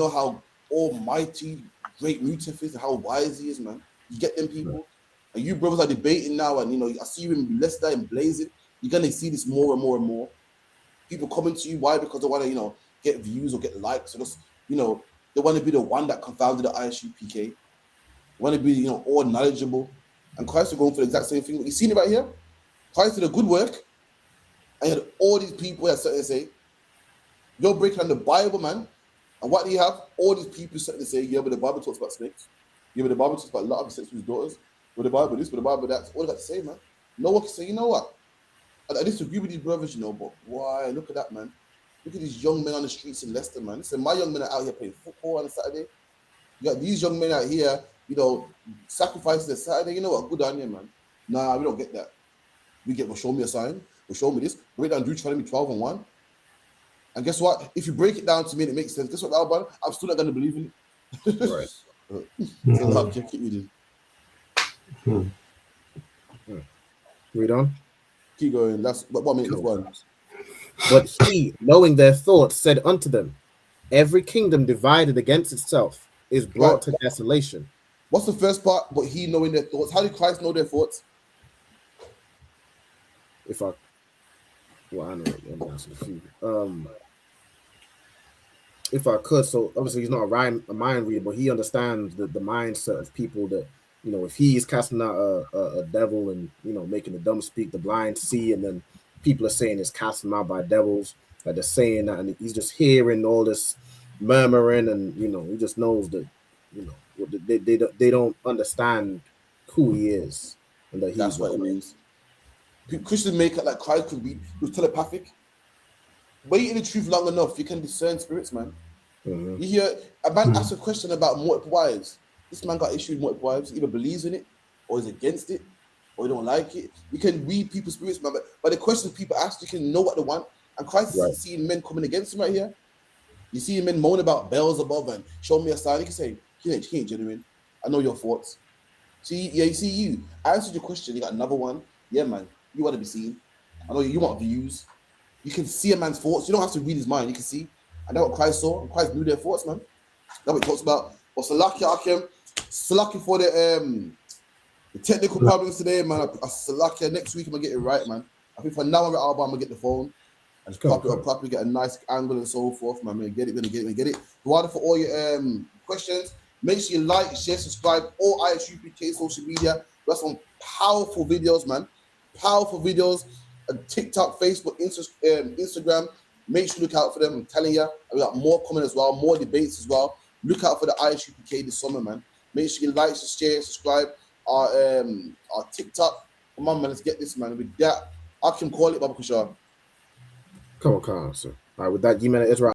how almighty great Mutef is and how wise he is, man. You get them people, and you brothers are debating now, and you know I see you in Leicester and blazing. You're gonna see this more and more and more. People coming to you, why? Because they want to, get views or get likes, or just, they want to be the one that confounded the ISU PK. They want to be, all knowledgeable. And Christ is going for the exact same thing. You seen it right here? Christ did a good work, and he had all these people that started to say, you're breaking down the Bible, man. And what do you have? All these people starting to say, yeah, but the Bible talks about snakes. Yeah, but the Bible talks about a lot of sex with his daughters. But the Bible this, but the Bible that. All they got to say, man. No one can say, you know what? I disagree with these brothers, but why? Look at that, man. Look at these young men on the streets in Leicester, man. Listen, my young men are out here playing football on a Saturday. You got these young men out here, sacrificing their Saturday. You know what? Good on you, man. Nah, we don't get that. Well, show me a sign. Well, show me this. Break down Deuteronomy 12:1. And guess what? If you break it down to me and it makes sense, guess what, Albert? I'm still not going to believe in it. Right. Keep reading. Read on. Keep going. That's what minute is one. But he, knowing their thoughts, said unto them, every kingdom divided against itself is brought to desolation. What's the first part? But he knowing their thoughts. How did Christ know their thoughts? If I could, so obviously he's not a mind reader, but he understands the mindset of people that, if he is casting out a devil and, making the dumb speak, the blind see, and then people are saying it's casting out by devils, that they're saying that, and he's just hearing all this murmuring, and, he just knows that, they don't understand who he is. And that that's what it means. Christians make it like Christ could be, he was telepathic. When you're in the truth long enough, you can discern spirits, man. Mm-hmm. You hear a man ask a question about multiple wives. This man got issued multiple wives. He either believes in it, or is against it, or he don't like it. You can read people's spirits, man. But the questions people ask, you can know what they want. And Christ is seeing men coming against him right here. You see men moan about bells above and show me a sign. He can say, he ain't genuine. I know your thoughts. You see you. I answered your question. You got another one. Yeah, man. You want to be seen. I know you want views. You can see a man's thoughts. You don't have to read his mind. You can see. And that's what Christ saw. And Christ knew their thoughts, man. That's what he talks about. But Salakia for the technical problems today, man. Salakia next week I'm gonna get it right, man. I think for now I'm gonna get the phone and just properly get a nice angle and so forth, man. Get it. Rather for all your questions, make sure you like, share, subscribe, all ISUPK social media. We have some powerful videos, man. Powerful videos. TikTok, Facebook, Instagram. Make sure you look out for them. I'm telling you, we got more coming as well, more debates as well. Look out for the ISUPK this summer, man. Make sure you like, share, subscribe. Our TikTok. Come on, man. Let's get this, man. With that, I can call it Baba Kushar. Come on, sir. All right, with that, you man Israel.